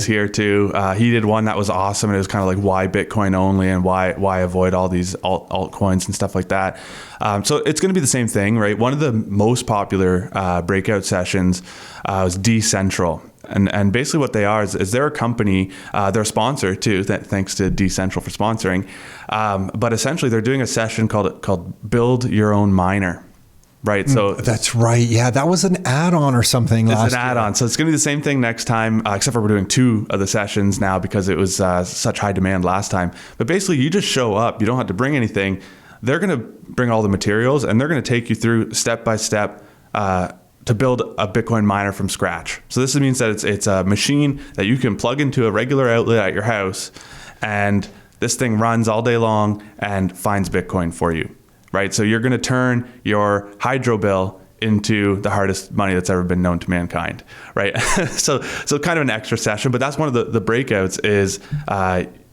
here too. He did one that was awesome, and it was kind of like why Bitcoin only and why avoid all these altcoins and stuff like that. So it's going to be the same thing, right? One of the most popular breakout sessions was Decentral. And basically what they are is they're a company, they're a sponsor too, thanks to Decentral for sponsoring. But essentially they're doing a session called Build Your Own Miner. Right. So that's right. Yeah. That was an add-on or something last year. It's an add-on. So it's going to be the same thing next time, except for we're doing 2 of the sessions now because it was such high demand last time. But basically you just show up. You don't have to bring anything. They're going to bring all the materials and they're going to take you through step by step to build a Bitcoin miner from scratch. So this means that it's a machine that you can plug into a regular outlet at your house, and this thing runs all day long and finds Bitcoin for you. Right, so you're going to turn your hydro bill into the hardest money that's ever been known to mankind, right? so kind of an extra session, but that's one of the breakouts is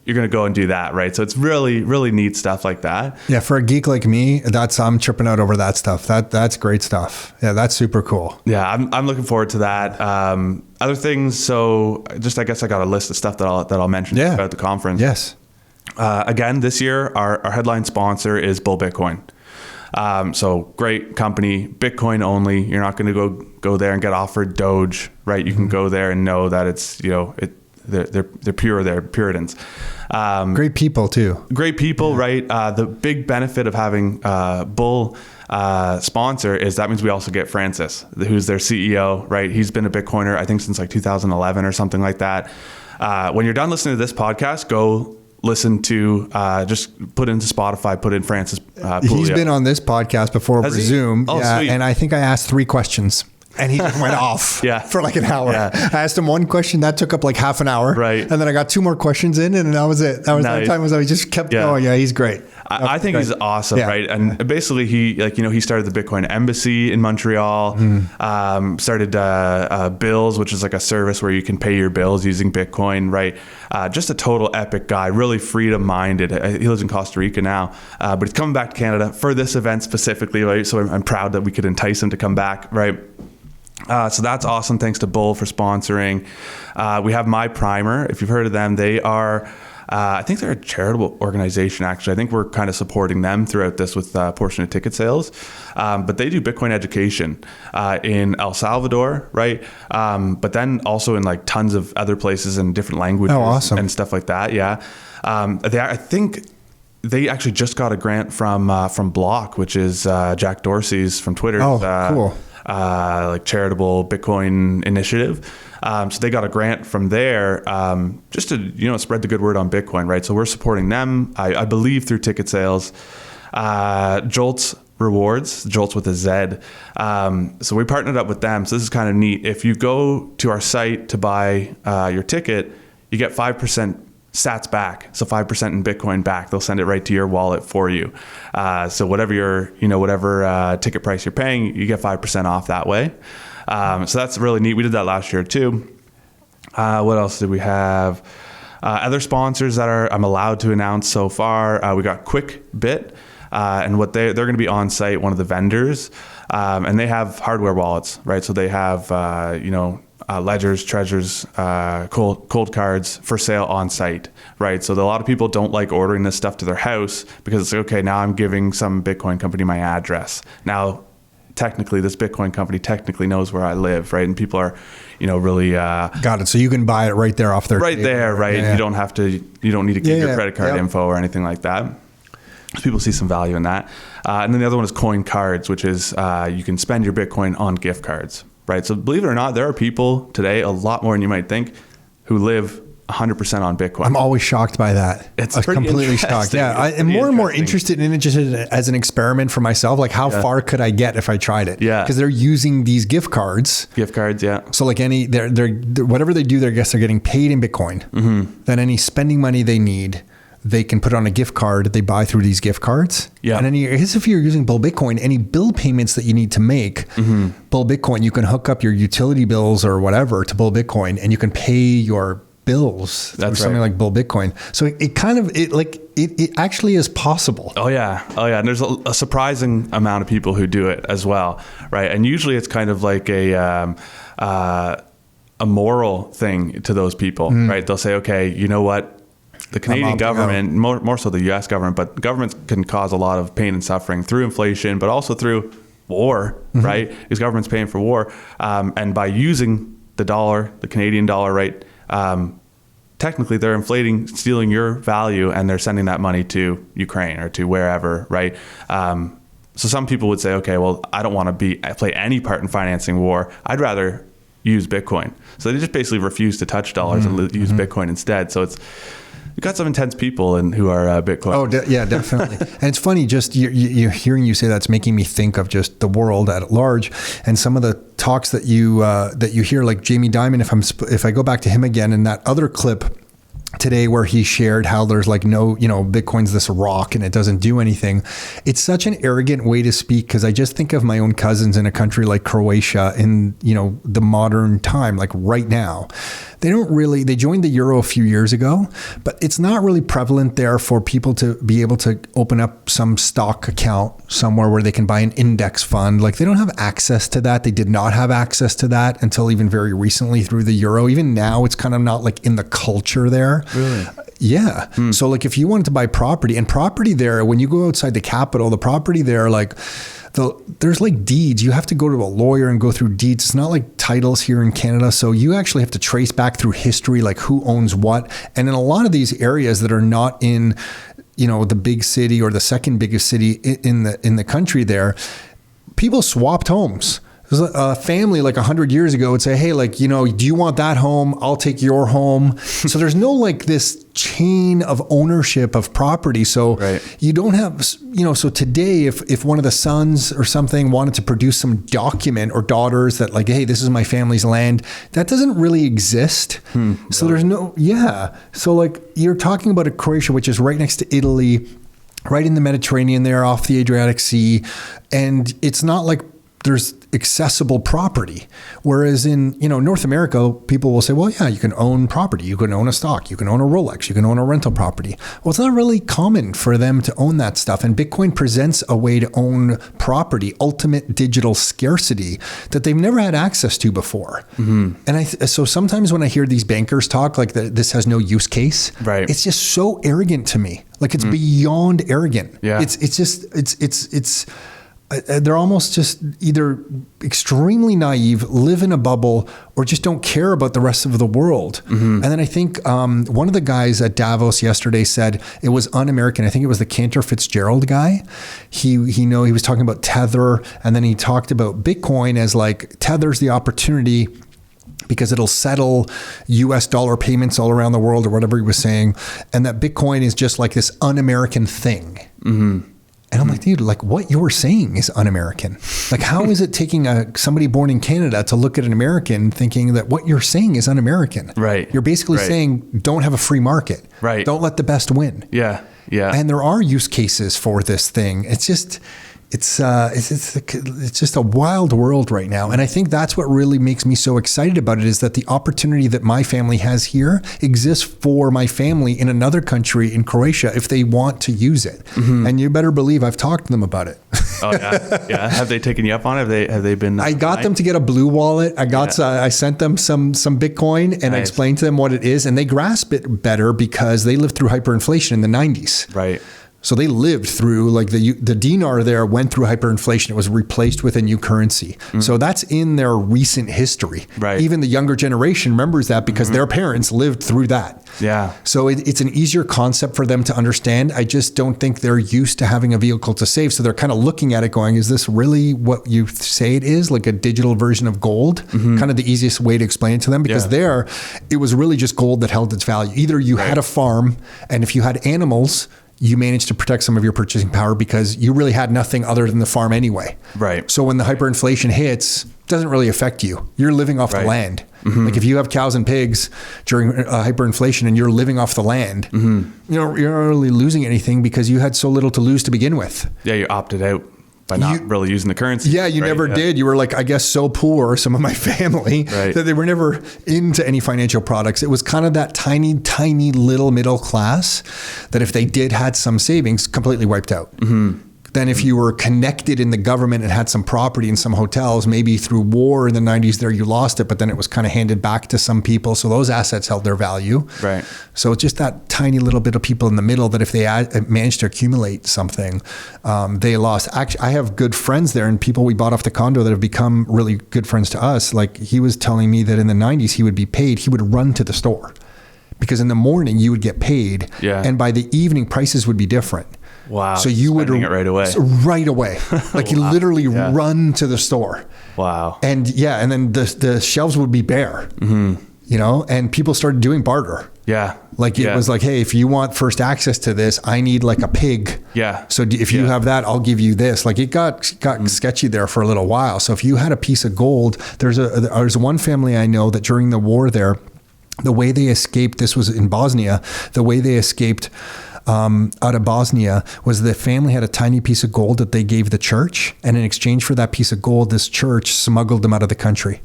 you're going to go and do that, right? So it's really, really neat stuff like that. Yeah, for a geek like me, I'm tripping out over that stuff. That's great stuff. Yeah, that's super cool. Yeah, I'm looking forward to that. Other things, so I guess I got a list of stuff that I'll mention about the conference. Yes. Again, this year, our headline sponsor is Bull Bitcoin. So great company, Bitcoin only. You're not going to go there and get offered Doge, right? You can go there and know that it's, they're pure, they're Puritans. Great people too. Great people, right? The big benefit of having Bull sponsor is that means we also get Francis, who's their CEO, right? He's been a Bitcoiner, I think, since 2011 or something like that. When you're done listening to this podcast, go listen to, just put into Spotify, put in Francis Puglia. He's been on this podcast before over Zoom. Oh, yeah, sweet. And I think I asked 3 questions. And he just went off for an hour. Yeah. I asked him one question that took up half an hour. Right. And then I got 2 more questions in, and that was it. That was the time. I just kept going. Yeah, he's great. I think he's awesome, right? And basically, he started the Bitcoin Embassy in Montreal. Started Bills, which is a service where you can pay your bills using Bitcoin, right? Just a total epic guy, really freedom-minded. He lives in Costa Rica now, but he's coming back to Canada for this event specifically, right? So I'm proud that we could entice him to come back, right? So that's awesome. Thanks to Bull for sponsoring. We have My Primer. If you've heard of them, they are, I think they're a charitable organization, actually. I think we're kind of supporting them throughout this with a portion of ticket sales. But they do Bitcoin education in El Salvador, right? But then also in tons of other places in different languages. Oh, awesome. And stuff like that. Yeah. I think they actually just got a grant from Block, which is Jack Dorsey's from Twitter. Oh, cool. Charitable Bitcoin initiative. So they got a grant from there just to, spread the good word on Bitcoin, right? So we're supporting them, I believe, through ticket sales. Jolts Rewards, Jolts with a Z. So we partnered up with them. So this is kind of neat. If you go to our site to buy your ticket, you get 5% sats back. So 5% in Bitcoin back. They'll send it right to your wallet for you. So whatever whatever ticket price you're paying, you get 5% off that way. So that's really neat. We did that last year too. What else did we have? Other sponsors that I'm allowed to announce so far. We got QuickBit, and what they're going to be on site, one of the vendors, and they have hardware wallets, right? So they have ledgers, treasures, cold cards for sale on site, right? So a lot of people don't like ordering this stuff to their house because it's like, okay, now I'm giving some Bitcoin company my address. Now, technically, this Bitcoin company technically knows where I live, right? And people are, really got it. So you can buy it right there off their right table. there, right? Yeah. You don't need to give your credit card info or anything like that. So people see some value in that. And then the other one is coin cards, which is you can spend your Bitcoin on gift cards, right? So believe it or not, there are people today, a lot more than you might think, who live 100% on Bitcoin. I'm always shocked by that. It's I'm pretty completely shocked. interesting. Yeah, I'm more and more interested in it just as an experiment for myself. Like, how far could I get if I tried it? Yeah, because they're using these gift cards. Gift cards, yeah. So like they're whatever they do, I guess they're getting paid in Bitcoin. Mm-hmm. Then any spending money they need, they can put on a gift card they buy through these gift cards. Yeah. And then I guess if you're using Bull Bitcoin, any bill payments that you need to make, Bull Bitcoin, you can hook up your utility bills or whatever to Bull Bitcoin, and you can pay your bills through something like Bull Bitcoin. So it actually is possible. Oh yeah. And there's a surprising amount of people who do it as well, right? And usually it's kind of like a moral thing to those people, right? They'll say, okay, you know what? The Canadian government, more so the US government, but governments can cause a lot of pain and suffering through inflation, but also through war, right? Because government's paying for war. And by using the dollar, the Canadian dollar, right? Technically they're stealing your value, and they're sending that money to Ukraine or to wherever, right? So some people would say, okay, well, I don't want to play any part in financing war. I'd rather use Bitcoin. So they just basically refuse to touch dollars and use Bitcoin instead. So you've got some intense people who are Bitcoin. Oh, yeah, definitely. And it's funny, just you're hearing you say that's making me think of just the world at large, and some of the talks that you hear, like Jamie Dimon. If I go back to him again, in that other clip today where he shared how there's like Bitcoin's this rock and it doesn't do anything. It's such an arrogant way to speak, because I just think of my own cousins in a country like Croatia in the modern time, like right now. They joined the euro a few years ago, but it's not really prevalent there for people to be able to open up some stock account somewhere where they can buy an index fund. Like, they don't have access to that. They did not have access to that until even very recently through the euro. Even now, it's kind of not like in the culture there. Really? Yeah. So like, if you wanted to buy property, and property there, when you go outside the capital, the property there, like there's like deeds. You have to go to a lawyer and go through deeds. It's not like titles here in Canada. So you actually have to trace back through history, like who owns what. And in a lot of these areas that are not in, the big city or the second biggest city in the country there, people swapped homes. A family like 100 years ago would say, hey, like, do you want that home? I'll take your home. So there's no like this chain of ownership of property. So you don't have, so today, if one of the sons or something wanted to produce some document, or daughters, that like, hey, this is my family's land, that doesn't really exist. So there's so like, you're talking about a Croatia, which is right next to Italy, right in the Mediterranean there, off the Adriatic Sea. And it's not like there's accessible property. Whereas in, North America, people will say, well, yeah, you can own property. You can own a stock. You can own a Rolex. You can own a rental property. Well, it's not really common for them to own that stuff. And Bitcoin presents a way to own property, ultimate digital scarcity, that they've never had access to before. And so sometimes when I hear these bankers talk like this has no use case, it's just so arrogant to me. Like, it's beyond arrogant. Yeah. It's they're almost just either extremely naive, live in a bubble, or just don't care about the rest of the world. And then I think one of the guys at Davos yesterday said it was un-American. I think it was the Cantor Fitzgerald guy. He was talking about Tether, and then he talked about Bitcoin as like, Tether's the opportunity because it'll settle US dollar payments all around the world, or whatever he was saying. And that Bitcoin is just like this un-American thing. And I'm like, dude, like what you're saying is un-American. Like, how is it taking somebody born in Canada to look at an American thinking that what you're saying is un-American? Right. You're basically saying, don't have a free market. Right. Don't let the best win. Yeah. Yeah. And there are use cases for this thing. It's just, it's just a wild world right now. And I think that's what really makes me so excited about it, is that the opportunity that my family has here exists for my family in another country, in Croatia, if they want to use it. And you better believe I've talked to them about it. Oh yeah. Yeah. Have they taken you up on it? Have they been? I got them to get a blue wallet. I sent them some Bitcoin, and I explained to them what it is, and they grasp it better because they lived through hyperinflation in the 90s. Right. So they lived through, like, the dinar there went through hyperinflation. It was replaced with a new currency. So that's in their recent history. Right. Even the younger generation remembers that because their parents lived through that. Yeah. So it's an easier concept for them to understand. I just don't think they're used to having a vehicle to save. So they're kind of looking at it going, is this really what you say it is? Like a digital version of gold? Kind of the easiest way to explain it to them, because there, it was really just gold that held its value. Either you had a farm, and if you had animals, you managed to protect some of your purchasing power because you really had nothing other than the farm anyway. Right. So when the hyperinflation hits, it doesn't really affect you. You're living off the land. Like if you have cows and pigs during hyperinflation and you're living off the land, you're not really losing anything because you had so little to lose to begin with. Yeah, you opted out by not really using the currency. Yeah, you never did. You were like, I guess, so poor, some of my family, that they were never into any financial products. It was kind of that tiny, tiny little middle class that if they had some savings, completely wiped out. Then if you were connected in the government and had some property in some hotels, maybe through war in the 90s there, you lost it, but then it was kind of handed back to some people. So those assets held their value. Right. So it's just that tiny little bit of people in the middle that if they managed to accumulate something, they lost. Actually, I have good friends there and people we bought off the condo that have become really good friends to us. Like he was telling me that in the 90s, he would be paid. He would run to the store because in the morning you would get paid. Yeah. And by the evening prices would be different. Wow. So you would it right away. Right away. Like you literally run to the store. Wow. And then the shelves would be bare, and people started doing barter. Yeah. Like it was like, hey, if you want first access to this, I need like a pig. Yeah. So if you have that, I'll give you this. Like it got sketchy there for a little while. So if you had a piece of gold, there's one family I know that during the war there, the way they escaped, this was in Bosnia, the way they escaped out of Bosnia was the family had a tiny piece of gold that they gave the church, and in exchange for that piece of gold, this church smuggled them out of the country.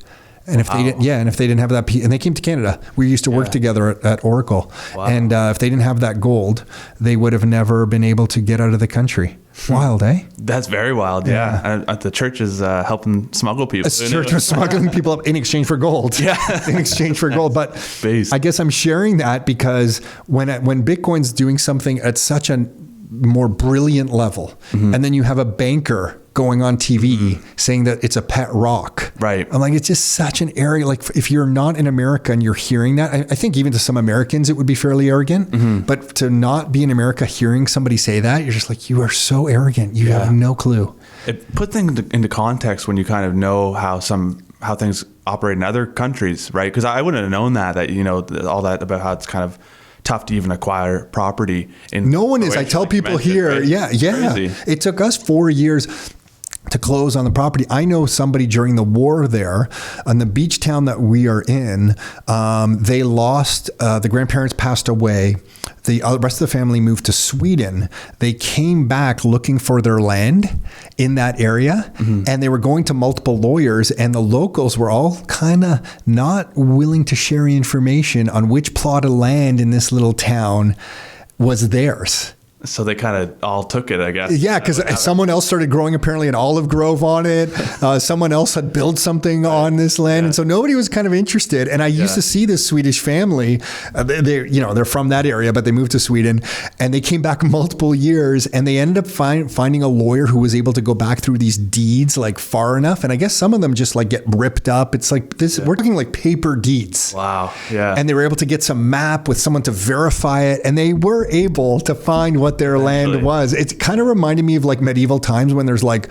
And if they didn't, and if they didn't have that piece, and they came to Canada, we used to work together at Oracle. Wow. And if they didn't have that gold, they would have never been able to get out of the country. Wild, eh? That's very wild. Yeah. The church is helping smuggle people. The church was smuggling people up in exchange for gold. Yeah. In exchange for gold. But Based. I guess I'm sharing that because when Bitcoin's doing something at such a more brilliant level, and then you have a banker going on TV saying that it's a pet rock. Right. I'm like, it's just such an area. Like if you're not in America and you're hearing that, I think even to some Americans, it would be fairly arrogant, but to not be in America hearing somebody say that, you're just like, you are so arrogant. You have no clue. It put things into context when you kind of know how things operate in other countries, right? Because I wouldn't have known that all that about how it's kind of tough to even acquire property in no one is. I tell people here, right? Yeah. Crazy. It took us 4 years to close on the property. I know somebody during the war there on the beach town that we are in, they lost, the grandparents passed away. The rest of the family moved to Sweden. They came back looking for their land in that area, and they were going to multiple lawyers, and the locals were all kind of not willing to share information on which plot of land in this little town was theirs. So they kind of all took it, I guess. Yeah, because someone else started growing apparently an olive grove on it. Someone else had built something on this land. And so nobody was kind of interested. And I used to see this Swedish family. They're from that area, but they moved to Sweden. And they came back multiple years. And they ended up finding a lawyer who was able to go back through these deeds like far enough. And I guess some of them just like get ripped up. It's like this. We're talking like paper deeds. Wow. Yeah. And they were able to get some map with someone to verify it. And they were able to find what their land was. It kind of reminded me of like medieval times when there's like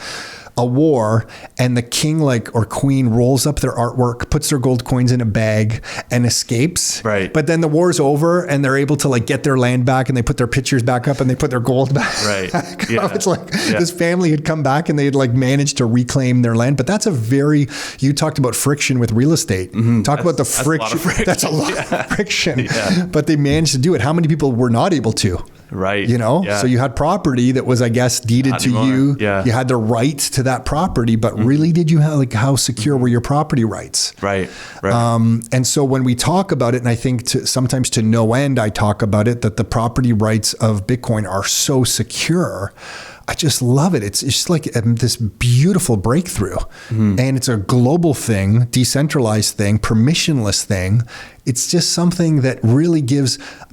a war and the king or queen rolls up their artwork, puts their gold coins in a bag and escapes. Right. But then the war's over and they're able to get their land back and they put their pictures back up and they put their gold back. Right. Yeah. It's this family had come back and they had managed to reclaim their land. But that's you talked about friction with real estate. Talk about the friction. That's a lot of friction. Yeah. But they managed to do it. How many people were not able to? Right. So you had property that was, I guess, deeded Not to anymore. you. Yeah. You had the right to that property, but really did you have, how secure were your property rights? Right. And so when we talk about it, and I think sometimes to no end, I talk about it, that the property rights of Bitcoin are so secure. I just love it. It's just this beautiful breakthrough. And it's a global thing, decentralized thing, permissionless thing. It's just something that really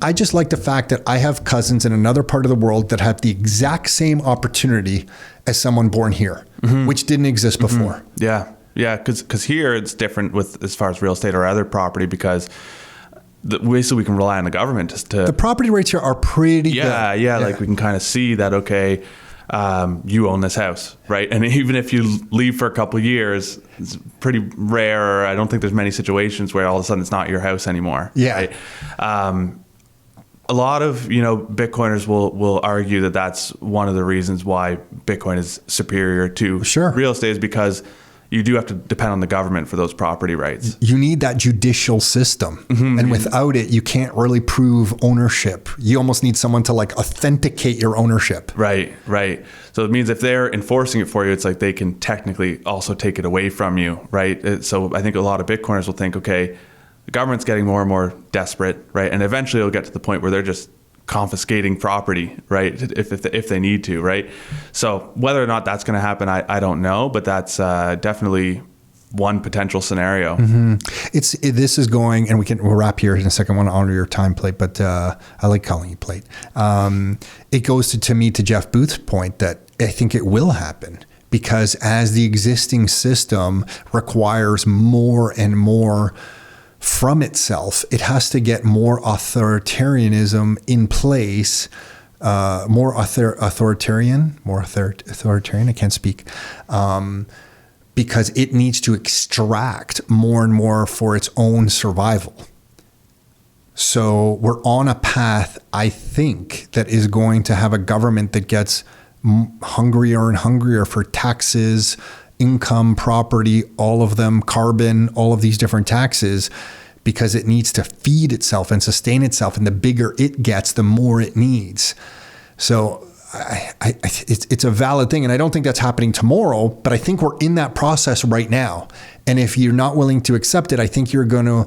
I just like the fact that I have cousins in another part of the world that have the exact same opportunity as someone born here, which didn't exist before. Yeah. Yeah. Because here it's different with as far as real estate or other property, because basically we can rely on the government to the property rates here are pretty good. Yeah. Like we can kind of see that, okay, you own this house, right? And even if you leave for a couple of years, it's pretty rare. I don't think there's many situations where all of a sudden it's not your house anymore. Yeah. Right? A lot of, Bitcoiners will argue that that's one of the reasons why Bitcoin is superior to real estate, is because you do have to depend on the government for those property rights. You need that judicial system. And without it, you can't really prove ownership. You almost need someone to authenticate your ownership. Right. So it means if they're enforcing it for you, it's like they can technically also take it away from you, right? So I think a lot of Bitcoiners will think, okay, the government's getting more and more desperate, right? And eventually it'll get to the point where they're just confiscating property, right? If they need to, right? So whether or not that's going to happen, I don't know, but that's definitely one potential scenario. This is going, and we'll wrap here in a second. I want to honor your time, Plate, but I like calling you Plate. It goes to Jeff Booth's point that I think it will happen, because as the existing system requires more and more from itself, it has to get more authoritarianism in place, more authoritarian. I can't speak, because it needs to extract more and more for its own survival. So we're on a path, I think, that is going to have a government that gets hungrier and hungrier for taxes, income, property, all of them, carbon, all of these different taxes, because it needs to feed itself and sustain itself. And the bigger it gets, the more it needs. So it's a valid thing. And I don't think that's happening tomorrow, but I think we're in that process right now. And if you're not willing to accept it, I think you're going to,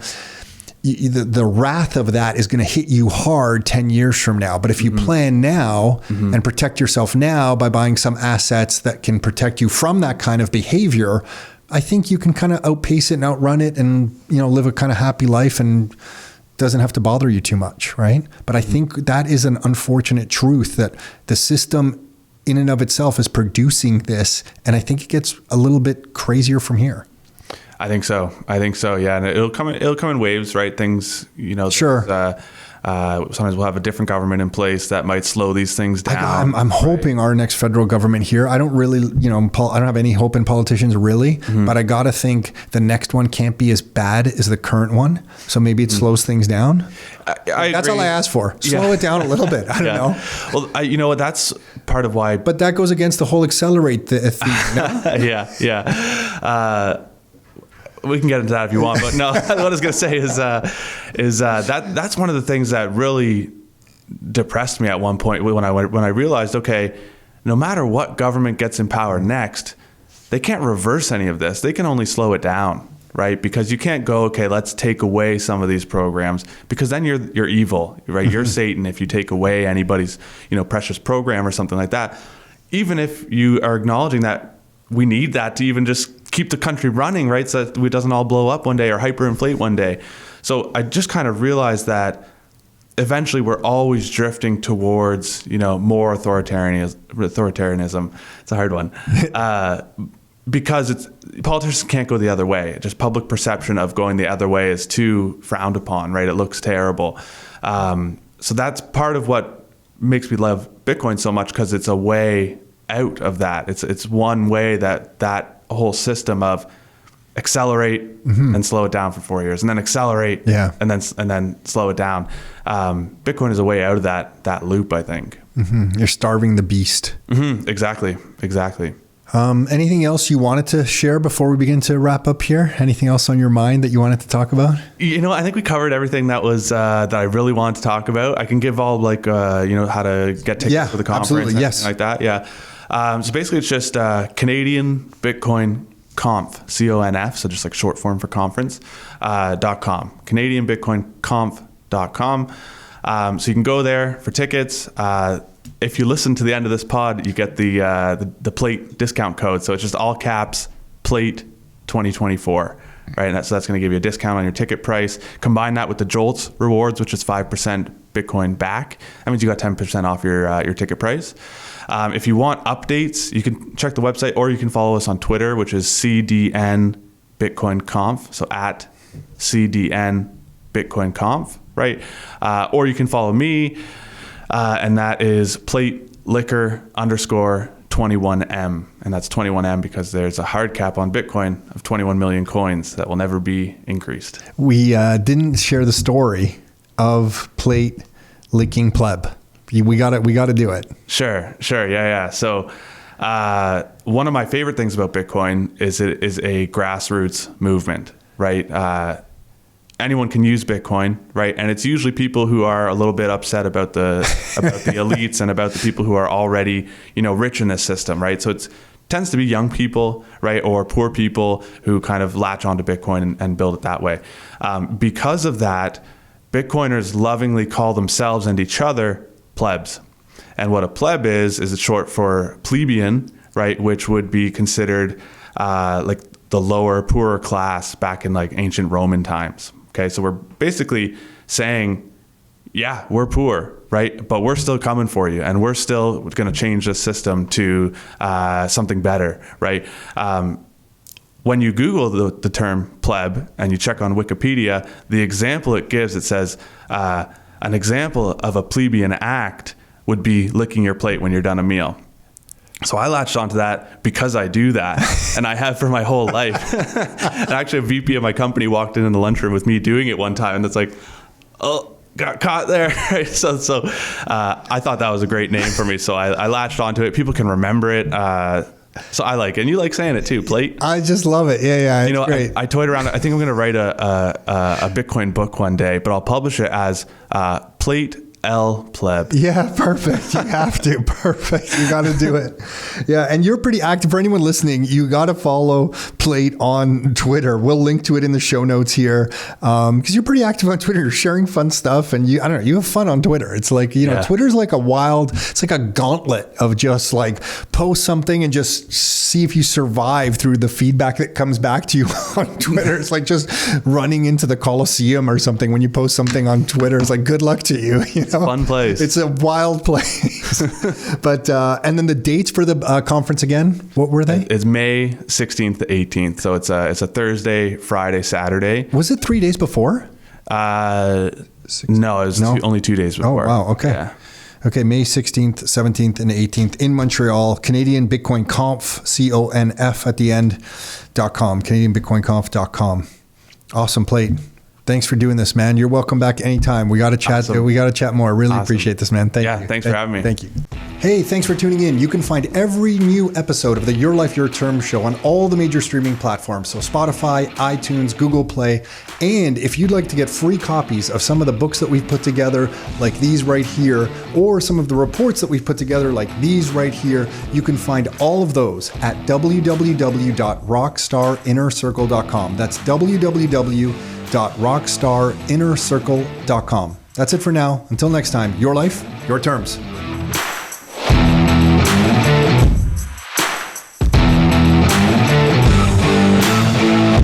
the wrath of that is going to hit you hard 10 years from now. But if you plan now and protect yourself now by buying some assets that can protect you from that kind of behavior, I think you can kind of outpace it and outrun it and, live a kind of happy life and doesn't have to bother you too much, right? But I think that is an unfortunate truth, that the system in and of itself is producing this. And I think it gets a little bit crazier from here. I think so. Yeah, and it'll come in waves, right? Things, Sure. Sometimes we'll have a different government in place that might slow these things down. I'm hoping our next federal government here. I don't really, I don't have any hope in politicians really, but I got to think the next one can't be as bad as the current one. So maybe it slows things down. That's all I ask for. Slow it down a little bit. I don't know. Well, you know what? That's part of why. But that goes against the whole accelerate thing. No? Yeah. We can get into that if you want, but no, what I was going to say is that's one of the things that really depressed me at one point when I realized, okay, no matter what government gets in power next, they can't reverse any of this. They can only slow it down, right? Because you can't go, okay, let's take away some of these programs, because then you're evil, right? You're Satan if you take away anybody's, precious program or something like that. Even if you are acknowledging that we need that to even just keep the country running, right? So that it doesn't all blow up one day or hyperinflate one day. So I just kind of realized that eventually we're always drifting towards, more authoritarianism. It's a hard one. Because politicians can't go the other way. Just public perception of going the other way is too frowned upon, right? It looks terrible. So that's part of what makes me love Bitcoin so much, because it's a way out of that. It's one way that whole system of accelerate and slow it down for 4 years, and then accelerate and then slow it down. Bitcoin is a way out of that loop, I think. You're starving the beast. Exactly. Anything else you wanted to share before we begin to wrap up here? Anything else on your mind that you wanted to talk about? I think we covered everything that was that I really wanted to talk about. I can give all how to get tickets for the conference, absolutely, yes, like that. Yeah. So basically, it's just Canadian Bitcoin Conf, CONF, so just like short form for conference, .com, CanadianBitcoinConf.com. So you can go there for tickets. If you listen to the end of this pod, you get the plate discount code. So it's just all caps plate 2024, right? And so that's going to give you a discount on your ticket price. Combine that with the Jolts rewards, which is 5% Bitcoin back. That means you got 10% off your ticket price. If you want updates, you can check the website, or you can follow us on Twitter, which is CDN Bitcoin Conf. So at CDN Bitcoin Conf, right? Or you can follow me, and that is plate liquor _21M. And that's 21M because there's a hard cap on Bitcoin of 21 million coins that will never be increased. We didn't share the story of plate licking pleb. We got to do it. Sure. Yeah. So one of my favorite things about Bitcoin is it is a grassroots movement, right? Anyone can use Bitcoin, right? And it's usually people who are a little bit upset about the elites and about the people who are already, rich in this system, right? So it tends to be young people, right, or poor people who kind of latch onto Bitcoin and build it that way. Because of that, Bitcoiners lovingly call themselves and each other plebs. And what a pleb is it short for plebeian, right, which would be considered like the lower, poorer class back in like ancient Roman times. Okay, so we're basically saying, yeah, we're poor, right? But we're still coming for you, and we're still going to change this system to something better, right? When you Google the term pleb and you check on Wikipedia, the example it gives, it says, an example of a plebeian act would be licking your plate when you're done a meal. So I latched onto that because I do that, and I have for my whole life. And actually, a VP of my company walked in the lunchroom with me doing it one time, and it's like, oh, got caught there. So I thought that was a great name for me, so I latched onto it. People can remember it. So I like it. And you like saying it too, plate. I just love it. Yeah, it's great. I toyed around. I think I'm going to write a Bitcoin book one day, but I'll publish it as plate L pleb. Yeah, perfect. You have to. Perfect. You got to do it. Yeah, and you're pretty active. For anyone listening, you got to follow Plate on Twitter. We'll link to it in the show notes here because you're pretty active on Twitter. You're sharing fun stuff, and you have fun on Twitter. It's like, Twitter's like it's like a gauntlet of just like post something and just see if you survive through the feedback that comes back to you on Twitter. It's like just running into the Coliseum or something when you post something on Twitter. It's like, good luck to you. It's a fun place. It's a wild place. But and then the dates for the conference again, what were they? It's May 16th to 18th. So it's a Thursday, Friday, Saturday. Was it 3 days before? No, it was only 2 days before. Oh, wow. Okay. Yeah. Okay, May 16th, 17th, and 18th in Montreal. Canadian Bitcoin Conf, CONF at the end, .com, CanadianBitcoinConf.com. Awesome, Plate. Thanks for doing this, man. You're welcome back anytime. We got to chat. Awesome. We got to chat more. Really appreciate this, man. Thank you. Thanks for having me. Thank you. Hey, thanks for tuning in. You can find every new episode of the Your Life, Your Term show on all the major streaming platforms. So Spotify, iTunes, Google Play. And if you'd like to get free copies of some of the books that we've put together, like these right here, or some of the reports that we've put together, like these right here, you can find all of those at www.rockstarinnercircle.com. That's www.rockstarinnercircle.com. That's it for now. Until next time, your life, your terms.